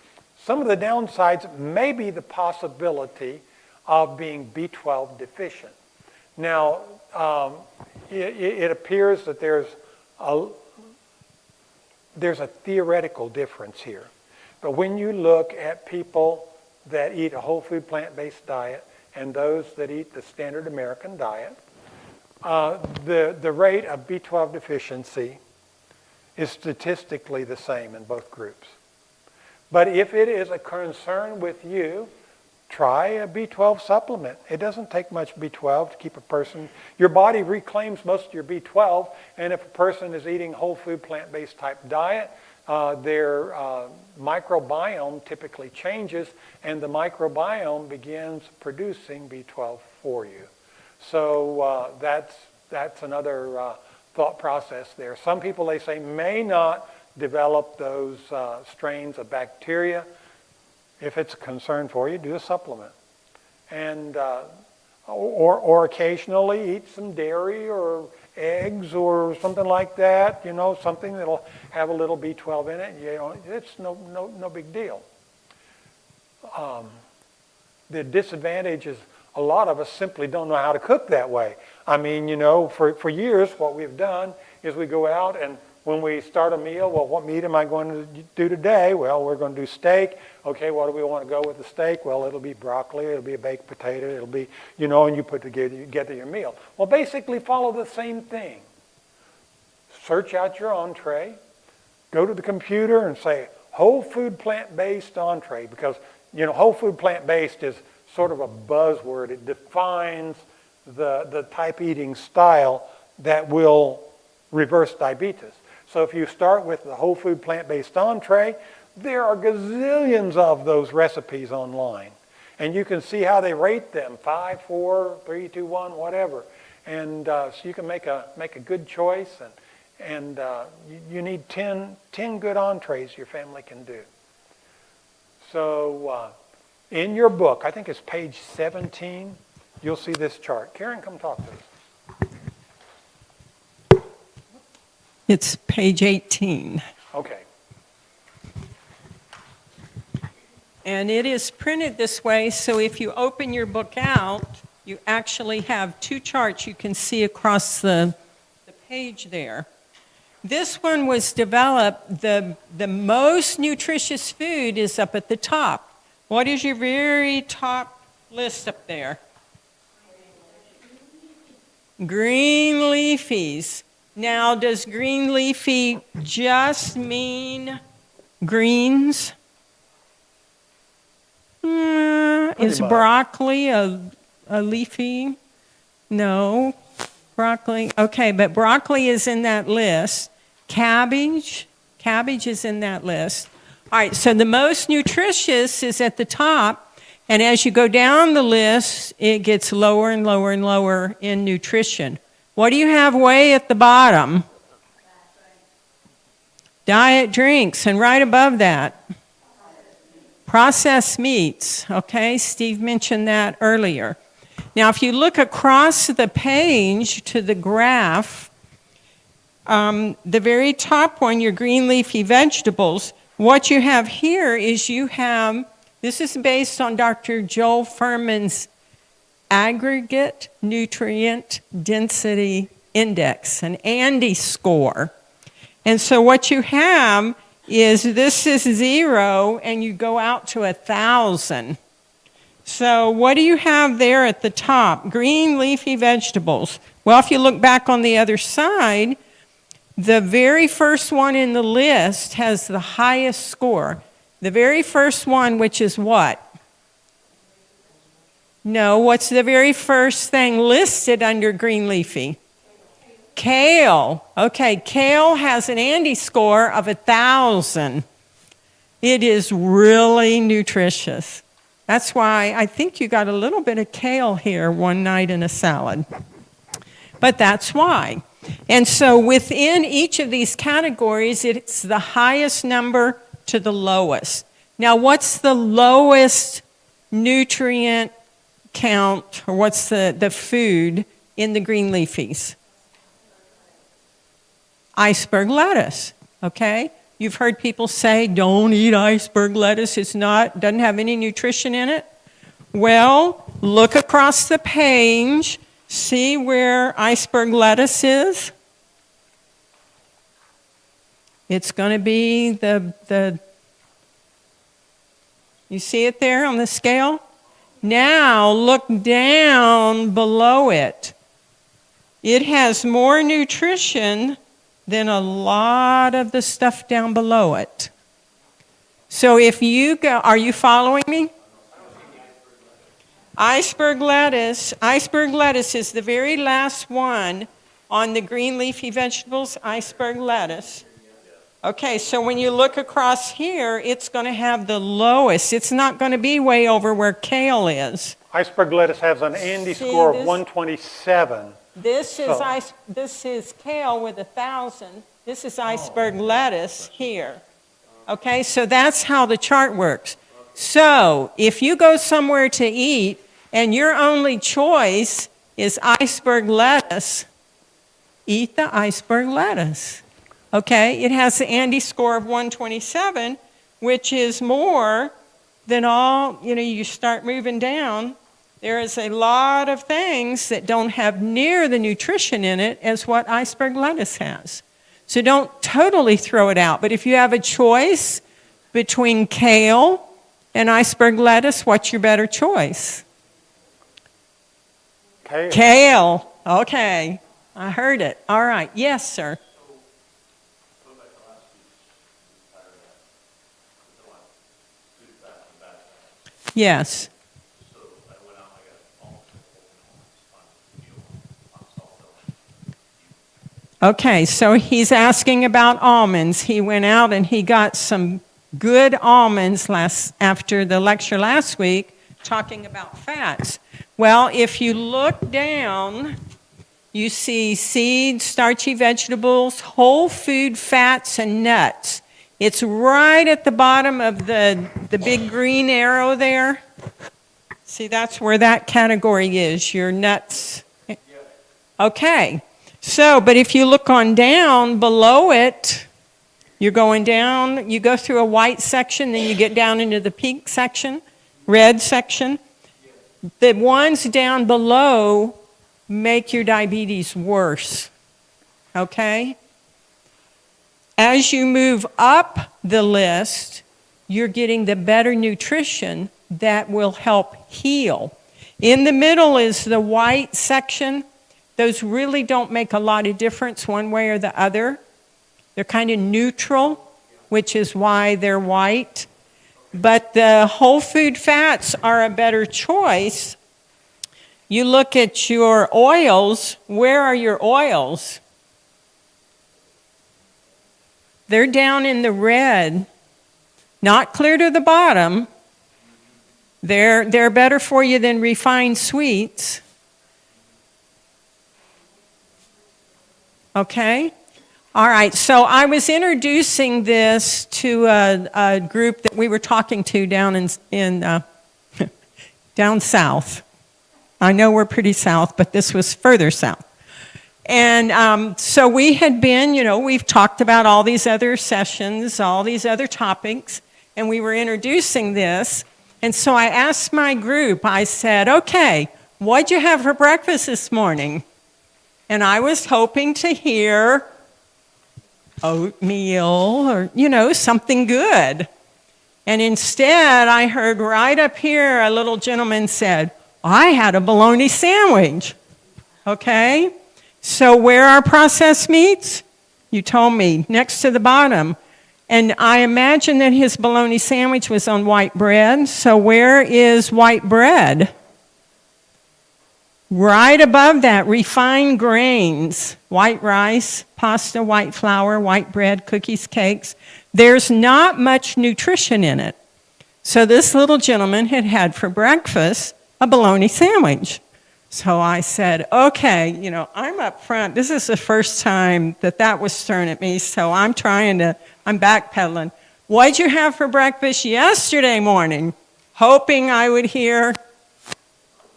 Some of the downsides may be the possibility of being B12 deficient. Now, it appears that there's a theoretical difference here. But when you look at people that eat a whole food plant-based diet and those that eat the standard American diet, the rate of B12 deficiency is statistically the same in both groups. But if it is a concern with you, try a B12 supplement. It doesn't take much B12 to keep a person. Your body reclaims most of your B12, and if a person is eating whole food plant-based type diet, their microbiome typically changes, and the microbiome begins producing B12 for you. So that's another thought process there. Some people, they say, may not develop those strains of bacteria. If it's a concern for you, do a supplement. And or occasionally eat some dairy or eggs or something like that, something that'll have a little B12 in it. It's no big deal. The disadvantage is a lot of us simply don't know how to cook that way. I mean, for years what we've done is we go out and when we start a meal, well, what meat am I going to do today? Well, we're going to do steak. Okay, what do we want to go with the steak? Well, it'll be broccoli, it'll be a baked potato, it'll be, and you put together your meal. Well, basically follow the same thing. Search out your entree, go to the computer and say, whole food plant-based entree, because, whole food plant-based is sort of a buzzword. It defines the type eating style that will reverse diabetes. So if you start with the whole food plant-based entree, there are gazillions of those recipes online. And you can see how they rate them, 5, 4, 3, 2, 1, whatever. And so you can make a good choice. And you need 10 good entrees your family can do. So in your book, I think it's page 17, you'll see this chart. Karen, come talk to us. It's page 18. Okay. And it is printed this way, so if you open your book out, you actually have two charts you can see across the page there. This one was developed, the most nutritious food is up at the top. What is your very top list up there? Green leafies. Now, does green leafy just mean greens? Is broccoli a leafy? No. Broccoli. Okay, but broccoli is in that list. Cabbage is in that list. All right, so the most nutritious is at the top, and as you go down the list, it gets lower and lower and lower in nutrition. What do you have way at the bottom? Diet drinks, and right above that, processed meats. Okay, Steve mentioned that earlier. Now, if you look across the page to the graph, the very top one, your green leafy vegetables, what you have here is this is based on Dr. Joel Fuhrman's aggregate nutrient density index, an ANDI score. And so what you have is this is 0 and you go out to 1,000. So what do you have there at the top? Green leafy vegetables. Well, if you look back on the other side, the very first one in the list has the highest score. The very first one, which is what? No, what's the very first thing listed under green leafy? Kale. Okay, kale has an ANDI score of 1,000. It is really nutritious. That's why I think you got a little bit of kale here one night in a salad. But that's why. And so within each of these categories, it's the highest number to the lowest. Now, what's the lowest nutrient count, or what's the food in the green leafies? Iceberg lettuce, okay? You've heard people say, don't eat iceberg lettuce, doesn't have any nutrition in it. Well, look across the page, see where iceberg lettuce is. It's going to be you see it there on the scale? Now look down below it. It has more nutrition than a lot of the stuff down below it. So if you go, are you following me? Iceberg lettuce. Iceberg lettuce is the very last one on the green leafy vegetables, iceberg lettuce. Okay, so when you look across here, it's going to have the lowest. It's not going to be way over where kale is. Iceberg lettuce has an Andy See score of this? 127. This is kale with 1,000. This is iceberg lettuce here. Okay, so that's how the chart works. So if you go somewhere to eat and your only choice is iceberg lettuce, eat the iceberg lettuce. Okay, it has the Andy score of 127, which is more than all, you start moving down. There is a lot of things that don't have near the nutrition in it as what iceberg lettuce has. So don't totally throw it out. But if you have a choice between kale and iceberg lettuce, what's your better choice? Kale. Kale. Okay, I heard it. All right. Yes, sir. Yes. Okay, so he's asking about almonds. He went out and he got some good almonds after the lecture last week talking about fats. Well, if you look down, you see seeds, starchy vegetables, whole food fats, and nuts. It's right at the bottom of the big green arrow there. See, that's where that category is, your nuts. Okay, so, but if you look on down below it, you're going down, you go through a white section, then you get down into the pink section, red section. The ones down below make your diabetes worse, okay? As you move up the list, you're getting the better nutrition that will help heal. In the middle is the white section. Those really don't make a lot of difference one way or the other. They're kind of neutral, which is why they're white. But the whole food fats are a better choice. You look at your oils. Where are your oils? They're down in the red, not clear to the bottom. They're better for you than refined sweets. Okay? All right, so I was introducing this to a group that we were talking to down down south. I know we're pretty south, but this was further south. And so we had been, we've talked about all these other sessions, all these other topics, and we were introducing this. And so I asked my group, I said, okay, what'd you have for breakfast this morning? And I was hoping to hear oatmeal or, something good. And instead, I heard right up here a little gentleman said, I had a bologna sandwich. Okay? So where are processed meats? You told me, next to the bottom. And I imagine that his bologna sandwich was on white bread. So where is white bread? Right above that, refined grains, white rice, pasta, white flour, white bread, cookies, cakes. There's not much nutrition in it. So this little gentleman had had for breakfast a bologna sandwich. So I said, okay, I'm up front. This is the first time that was thrown at me, so I'm backpedaling. What'd you have for breakfast yesterday morning? Hoping I would hear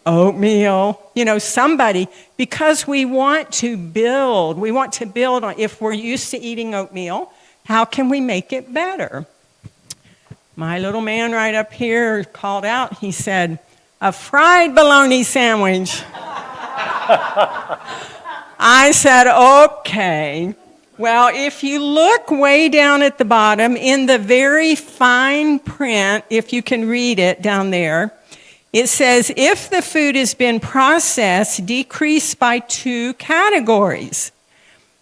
oatmeal, somebody, because we want to build on, if we're used to eating oatmeal, how can we make it better? My little man right up here called out, he said, a fried bologna sandwich. I said, okay. Well, if you look way down at the bottom, in the very fine print, if you can read it down there, it says, if the food has been processed, decrease by 2 categories.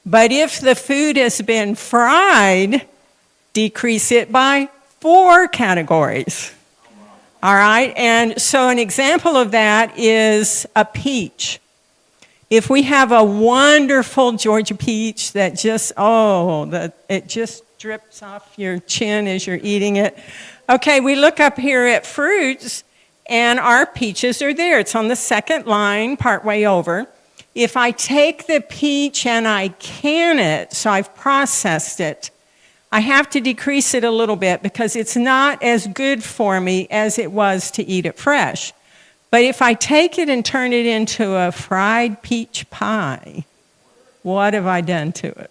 But if the food has been fried, decrease it by 4 categories. All right, and so an example of that is a peach. If we have a wonderful Georgia peach that just, it just drips off your chin as you're eating it. Okay, we look up here at fruits, and our peaches are there. It's on the second line, partway over. If I take the peach and I can it, so I've processed it, I have to decrease it a little bit because it's not as good for me as it was to eat it fresh. But if I take it and turn it into a fried peach pie, what have I done to it?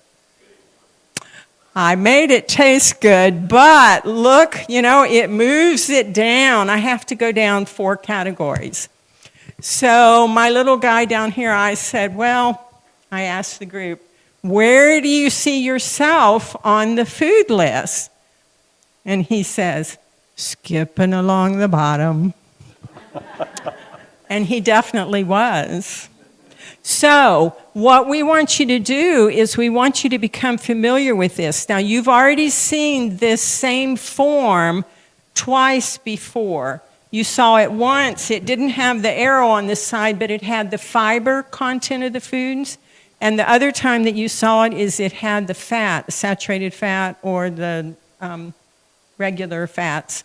I made it taste good, but look, it moves it down. I have to go down 4 categories. So my little guy down here, I said, I asked the group, where do you see yourself on the food list? And he says, skipping along the bottom. And he definitely was. So what we want you to do is we want you to become familiar with this. Now, you've already seen this same form twice before. You saw it once. It didn't have the arrow on this side, but it had the fiber content of the foods. And the other time that you saw it is it had the fat, the saturated fat or the regular fats.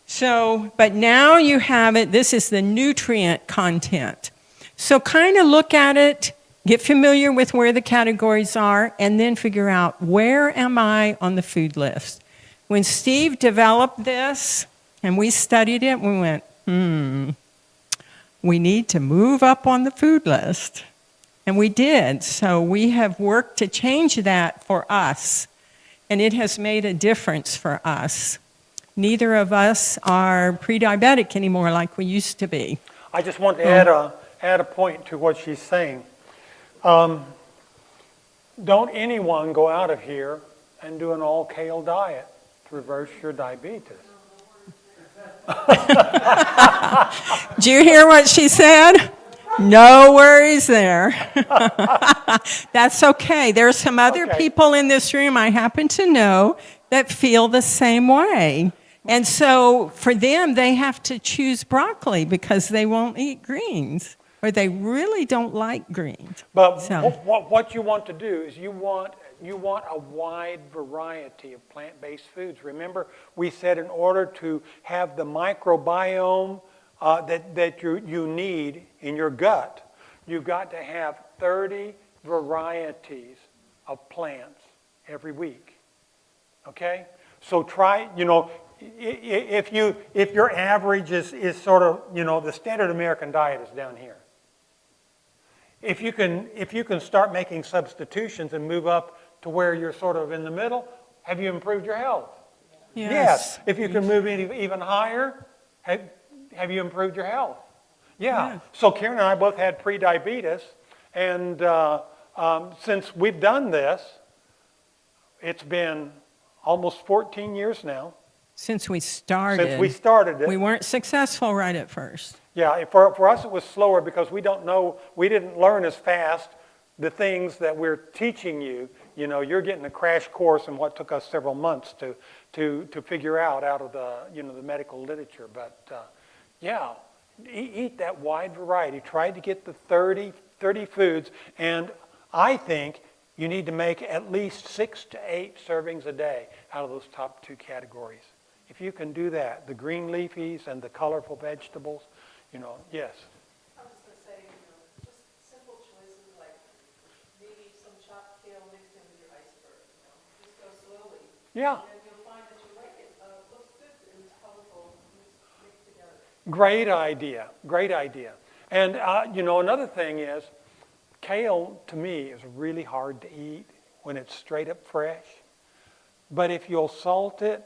So, but now you have it. This is the nutrient content. So kind of look at it, get familiar with where the categories are, and then figure out where am I on the food list. When Steve developed this and we studied it, we went, we need to move up on the food list. And we did. So we have worked to change that for us. And it has made a difference for us. Neither of us are pre-diabetic anymore like we used to be. I just want to add a point to what she's saying. Don't anyone go out of here and do an all-kale diet to reverse your diabetes. Did you hear what she said? No worries there. That's okay. There are some other people in this room I happen to know that feel the same way. And so for them, they have to choose broccoli because they won't eat greens or they really don't like greens. But what you want to do is you want a wide variety of plant-based foods. Remember, we said in order to have the microbiome that you need in your gut, you've got to have 30 varieties of plants every week. Okay? So try, if your average is sort of, the standard American diet is down here. If you can start making substitutions and move up to where you're sort of in the middle, have you improved your health? Yes. If you can move even higher, have you improved your health? Yeah. So Karen and I both had pre-diabetes, and since we've done this, it's been almost 14 years now. Since we started. Since we started it. We weren't successful right at first. Yeah, for us it was slower because we didn't learn as fast the things that we're teaching you. You're getting a crash course in what took us several months to figure out of the medical literature. But eat that wide variety. Try to get the 30 foods, and I think you need to make at least 6 to 8 servings a day out of those top 2 categories. If you can do that, the green leafies and the colorful vegetables, yes. I was going to say, just simple choices like maybe some chopped kale mixed in with your iceberg. Just go slowly. Yeah. And you'll find that you like it. It looks good and it's colorful mixed together. Great idea. Great idea. And, another thing is, kale, to me, is really hard to eat when it's straight up fresh. But if you'll salt it,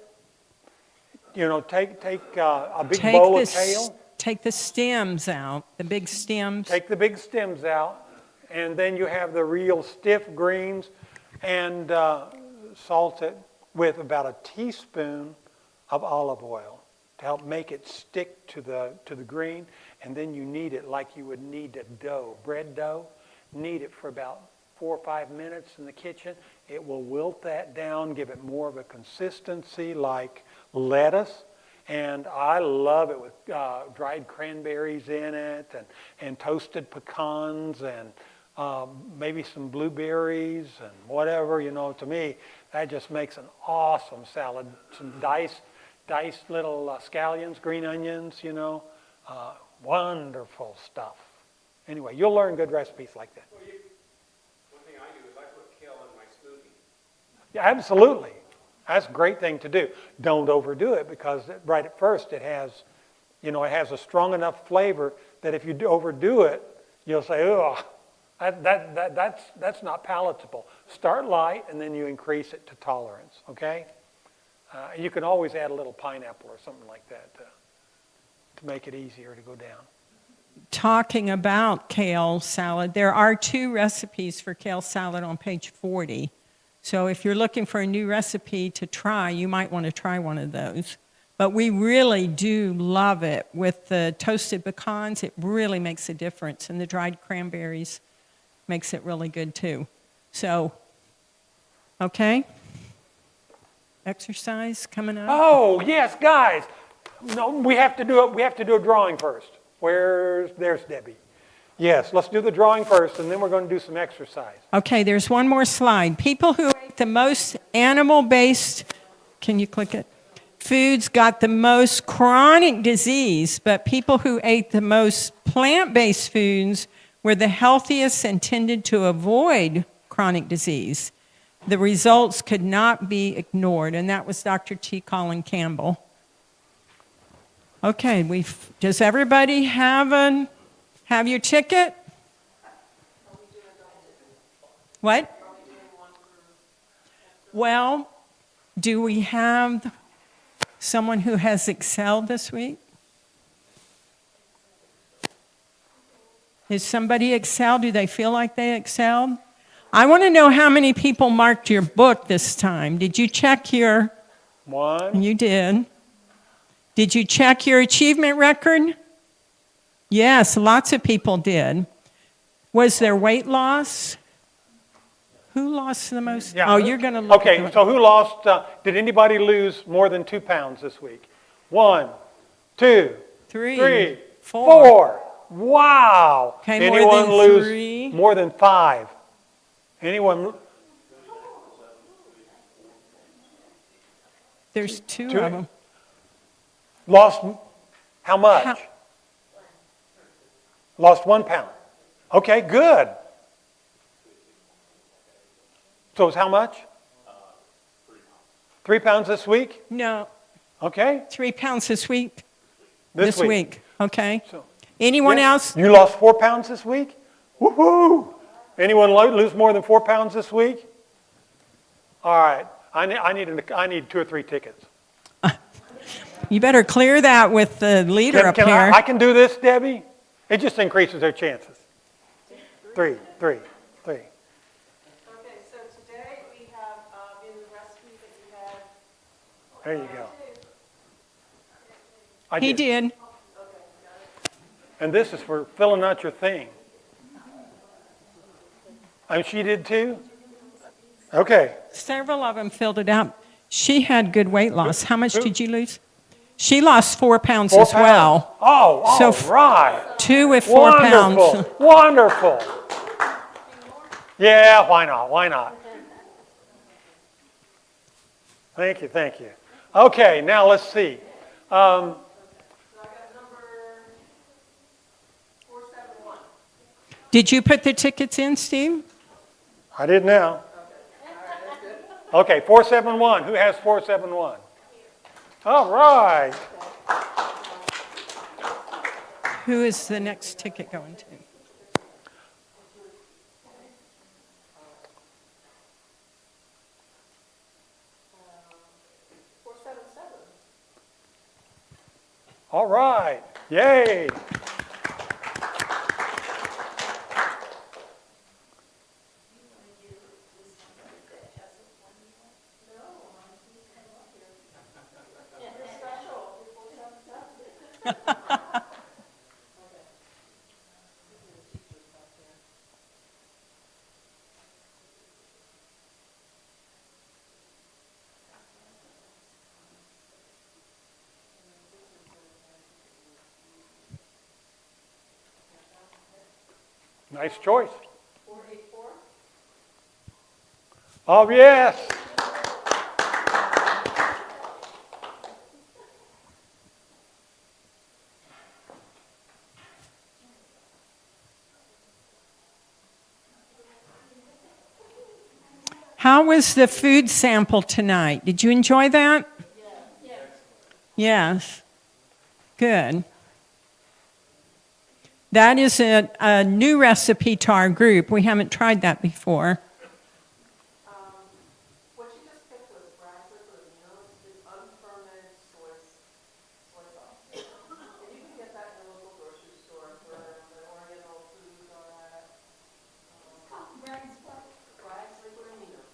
take a big bowl of kale. Take the stems out, the big stems. Take the big stems out, and then you have the real stiff greens, and salt it with about a teaspoon of olive oil to help make it stick to the green, and then you knead it like you would knead a dough, bread dough. Knead it for about 4 or 5 minutes in the kitchen. It will wilt that down, give it more of a consistency like lettuce, And I love it with dried cranberries in it and toasted pecans and maybe some blueberries and whatever. To me, that just makes an awesome salad. Some diced little scallions, green onions, wonderful stuff. Anyway, you'll learn good recipes like that. One thing I do is I put kale in my smoothie. Yeah, absolutely. That's a great thing to do. Don't overdo it because right at first it has a strong enough flavor that if you overdo it, you'll say, oh, that's not palatable. Start light and then you increase it to tolerance, okay? You can always add a little pineapple or something like that to make it easier to go down. Talking about kale salad, there are 2 recipes for kale salad on page 40. So if you're looking for a new recipe to try, you might want to try one of those. But we really do love it with the toasted pecans. It really makes a difference. And the dried cranberries makes it really good too. So, okay. Exercise coming up. Oh, yes, guys. No, we have to do it. We have to do a drawing first. There's Debbie. Yes, let's do the drawing first, and then we're going to do some exercise. Okay, there's one more slide. People who ate the most animal-based, can you click it? Foods got the most chronic disease, but people who ate the most plant-based foods were the healthiest and tended to avoid chronic disease. The results could not be ignored, and that was Dr. T. Colin Campbell. Okay, does everybody have your ticket? What? Well, do we have someone who has excelled this week? Has somebody excelled? Do they feel like they excelled? I want to know how many people marked your book this time. Did you check your... One. You did. Did you check your achievement record? Yes, lots of people did. Was there weight loss? Who lost the most? Yeah. Oh, you're going to look Okay, at so who lost? Did anybody lose more than 2 pounds this week? 1, 2, Three, 3, four. 4. Wow. Okay, more Anyone than lose 3? more than 5? Anyone? There's two Two. of them. Lost how much? How- Lost 1 pound. Okay, good. So it's how much? 3 pounds this week? No, Okay. 3 pounds this week. This week. Okay. So, Anyone yeah. else? You lost 4 pounds this week? Woohoo! Anyone lose more than 4 pounds this week? All right. I need 2 or 3 tickets. You better clear that with the leader up Can here. I can do this, Debbie? It just increases their chances. 3. Okay, so today we have, in the recipe that you had. There you go. I He did. And this is for filling out your thing. And she did too? Okay. Several of them filled it out. She had good weight loss. How much did you lose? She lost 4 pounds 4 as pounds. well. Oh, all So right. 2 with 4 Wonderful. pounds. Wonderful. Yeah, why not? Why not? Thank you, thank you. Okay, now let's see. So I got number 471. Did you put the tickets in, Steve? I did now. Okay, 471. Who has 471? All right. Who is the next ticket going to? All right. Yay. Nice choice. 484. Oh, yes. How was the food sample tonight? Did you enjoy that? Yes. Good. That is a new recipe to our group. We haven't tried that before. What you just picked was brassica aminos, is unfermented soy sauce. And you can get that in a local grocery store where the Oriental foods are at. Bragg's liquid aminos.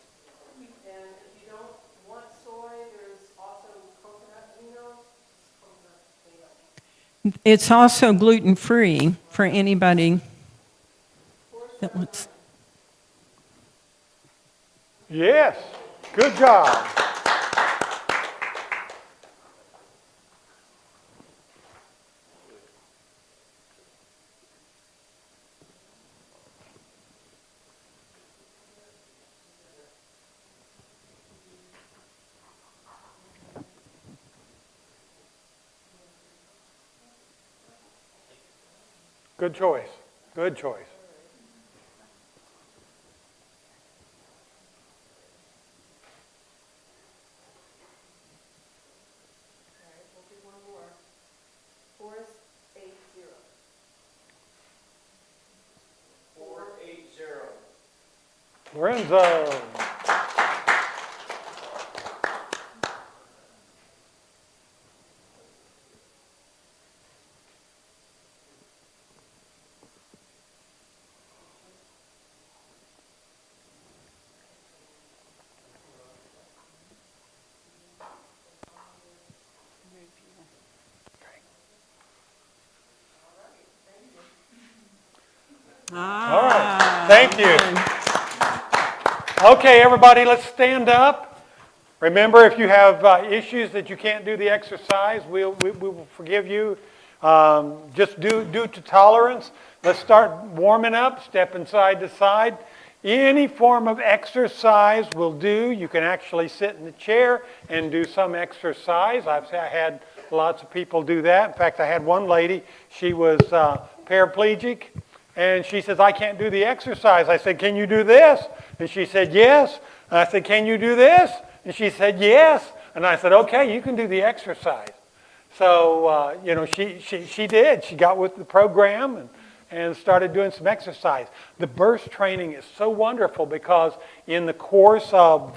And if you don't want soy, there's also coconut aminos, just coconut based. It's also gluten-free for anybody that wants. Yes. Good job. Good choice. Good choice. All right, we'll do one more. 480. 480. Lorenzo. All right. Thank you. Okay, everybody, let's stand up. Remember, if you have issues that you can't do the exercise, we will forgive you. Just due to tolerance. Let's start warming up, stepping side to side. Any form of exercise will do. You can actually sit in the chair and do some exercise. I had lots of people do that. In fact, I had one lady, she was paraplegic, and she says, I can't do the exercise. I said, can you do this? And she said, yes. And I said, can you do this? And she said, yes. And I said, okay, you can do the exercise. So, she did. She got with the program and started doing some exercise. The burst training is so wonderful because in the course of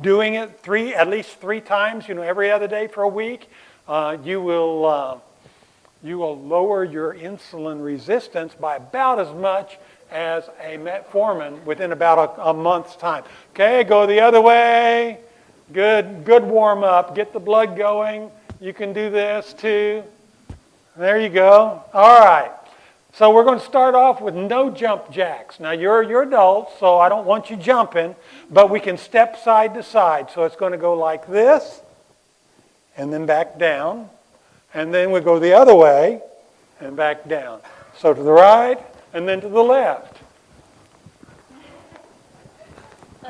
doing it at least three times, every other day for a week, you will lower your insulin resistance by about as much as a metformin within about a month's time. Okay, go the other way. Good warm up. Get the blood going. You can do this too. There you go. All right. So we're going to start off with no jump jacks. Now you're adults, so I don't want you jumping, but we can step side to side. So it's going to go like this, and then back down, and then we go the other way, and back down. So to the right, and then to the left.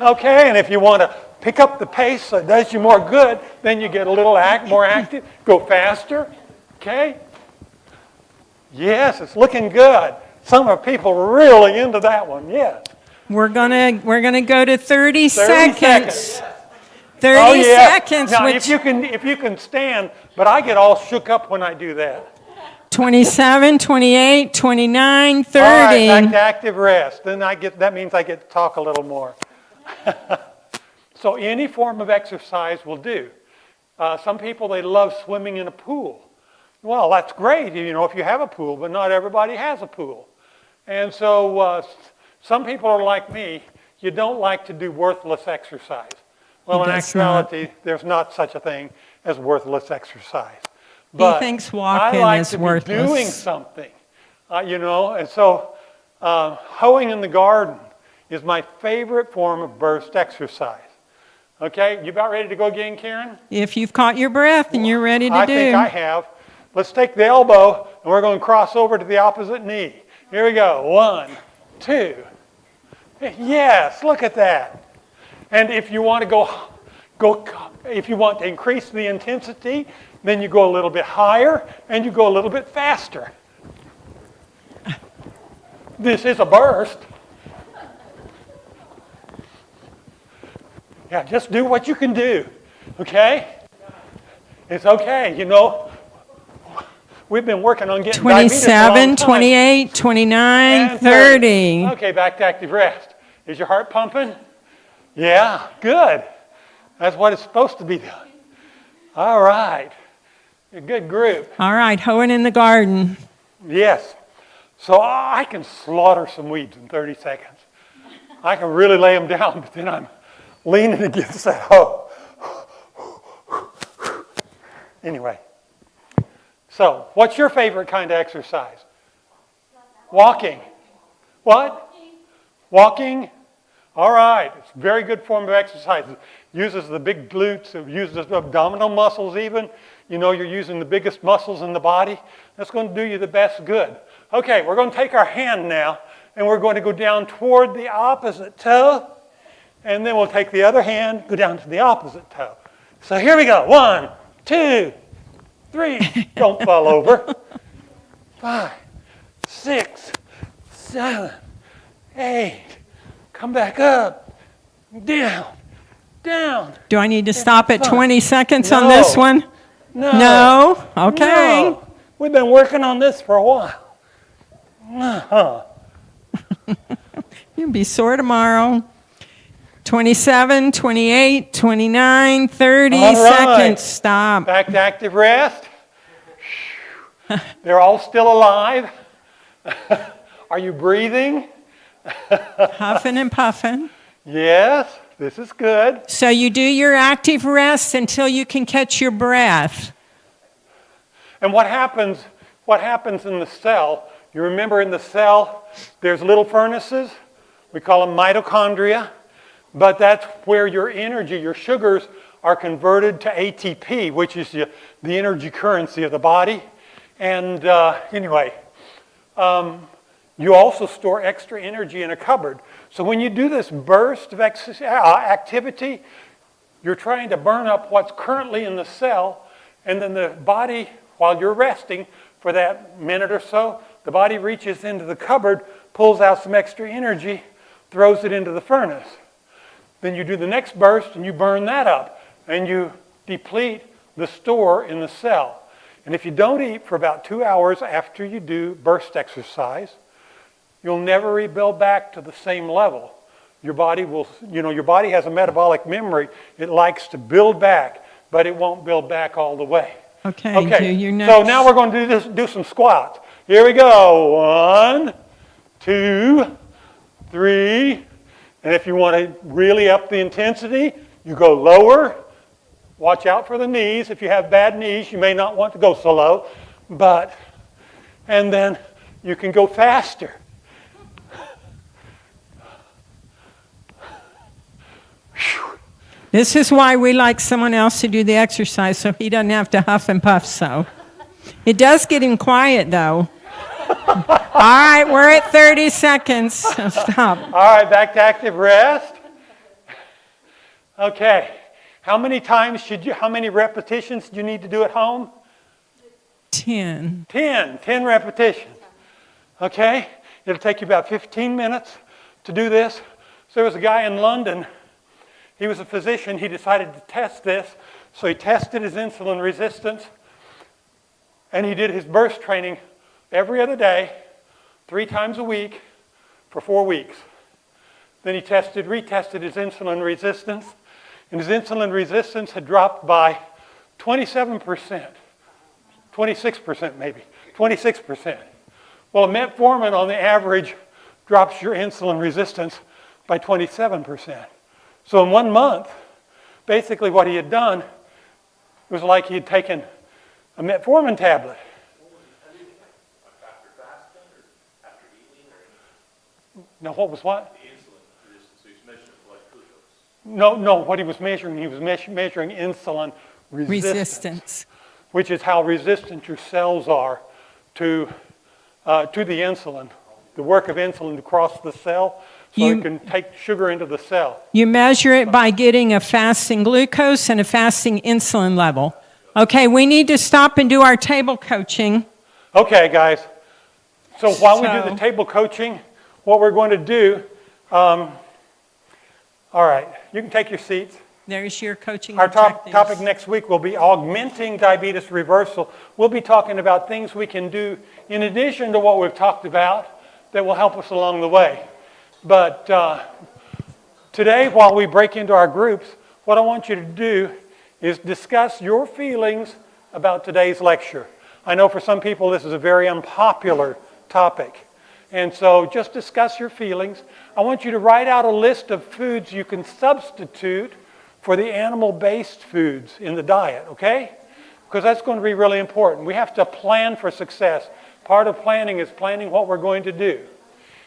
Okay, and if you want to pick up the pace so it does you more good, then you get a little more active. Go faster. Okay? Yes, it's looking good. Some of people are really into that one. Yes. We're gonna go to 30 seconds. 30 Oh, yeah. seconds. Now, Which if you can stand, but I get all shook up when I do that. 27, 28, 29, 30. All right, back to active rest. Then that means I get to talk a little more. So any form of exercise will do. Some people, they love swimming in a pool. Well, that's great, if you have a pool, but not everybody has a pool. And so some people are like me. You don't like to do worthless exercise. Well, in actuality, there's not such a thing as worthless exercise. But he thinks walking I like is to worthless. be doing something, and so hoeing in the garden is my favorite form of burst exercise. Okay, you about ready to go again, Karen? If you've caught your breath and you're ready to I think I have. Let's take the elbow, and we're going to cross over to the opposite knee. Here we go. 1, 2. Yes, look at that. And if you want to if you want to increase the intensity, then you go a little bit higher and you go a little bit faster. This is a burst. Yeah, just do what you can do, okay? It's okay, you know. We've been working on getting diabetes for a long 27, time. 28, 29, And 30. Okay, back to active rest. Is your heart pumping? Yeah, good. That's what it's supposed to be doing. All right. A good group. All right, hoeing in the garden. Yes. So I can slaughter some weeds in 30 seconds. I can really lay them down, but then I'm leaning against that hoe. Anyway. So, what's your favorite kind of exercise? Walking. What? Walking. All right. It's a very good form of exercise. It uses the big glutes. It uses the abdominal muscles even. You know, you're using the biggest muscles in the body. That's going to do you the best good. Okay, we're going to take our hand now, and we're going to go down toward the opposite toe. And then we'll take the other hand, go down to the opposite toe. So here we go. 1, 2, 3. Don't fall over. 5, 6, 7, 8. Come back up. Down. Down. Do I need to stop at fine. 20 seconds on No. this one? No. No? Okay. No. We've been working on this for a while. Uh-huh. You'll be sore tomorrow. 27, 28, 29, 30 All right. seconds. Stop. Back to active rest. They're all still alive. Are you breathing? Huffing and puffing. Yes, this is good. So you do your active rest until you can catch your breath. And what happens in the cell, you remember in the cell, there's little furnaces. We call them mitochondria. But that's where your energy, your sugars, are converted to ATP, which is the energy currency of the body. And anyway, you also store extra energy in a cupboard. So when you do this burst of activity, you're trying to burn up what's currently in the cell, and then the body, while you're resting for that minute or so, the body reaches into the cupboard, pulls out some extra energy, throws it into the furnace. Then you do the next burst and you burn that up, and you deplete the store in the cell. And if you don't eat for about 2 hours after you do burst exercise, you'll never rebuild back to the same level. Your body will, your body has a metabolic memory. It likes to build back, but it won't build back all the way. Okay. Do your next. So now we're going to do some squats. Here we go. 1, 2, 3. And if you want to really up the intensity, you go lower. Watch out for the knees. If you have bad knees, you may not want to go so low. And then you can go faster. This is why we like someone else to do the exercise, so he doesn't have to huff and puff. So it does get him quiet, though. All right, we're at 30 seconds. So stop. All right, back to active rest. Okay. How many repetitions do you need to do at home? 10. 10 repetitions. Okay? It'll take you about 15 minutes to do this. So there was a guy in London. He was a physician. He decided to test this. So he tested his insulin resistance. And he did his burst training every other day, 3 times a week for 4 weeks. Then he retested his insulin resistance. And his insulin resistance had dropped by 27%. 26% maybe. 26%. Well, metformin on the average drops your insulin resistance by 27%. So in 1 month, basically what he had done was like he had taken a metformin tablet. After fasting or after eating or Now what was what? the insulin resistance, so he's measuring blood glucose. No, what he was measuring insulin resistance. Which is how resistant your cells are to the insulin. the work of insulin to cross the cell so You- it can take sugar into the cell. You measure it by getting a fasting glucose and a fasting insulin level. Okay, we need to stop and do our table coaching. Okay, guys. So while we do So- the table coaching, what we're going to do, all right, you can take your seats. There's your coaching Our objectives. topic next week will be augmenting diabetes reversal. We'll be talking about things we can do in addition to what we've talked about that will help us along the way. But today, while we break into our groups, what I want you to do is discuss your feelings about today's lecture. I know for some people this is a very unpopular topic. And so just discuss your feelings. I want you to write out a list of foods you can substitute for the animal-based foods in the diet, okay? Because that's going to be really important. We have to plan for success. Part of planning is planning what we're going to do.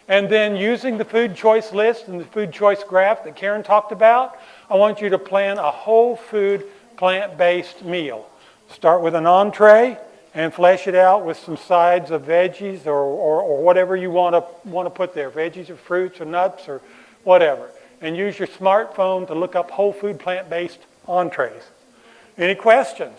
And then using the food choice list and the food choice graph that Karen talked about, I want you to plan a whole food plant-based meal. Start with an entree and flesh it out with some sides of veggies or whatever you want to put there, veggies or fruits or nuts or whatever. And use your smartphone to look up whole food plant-based entrees. Any questions?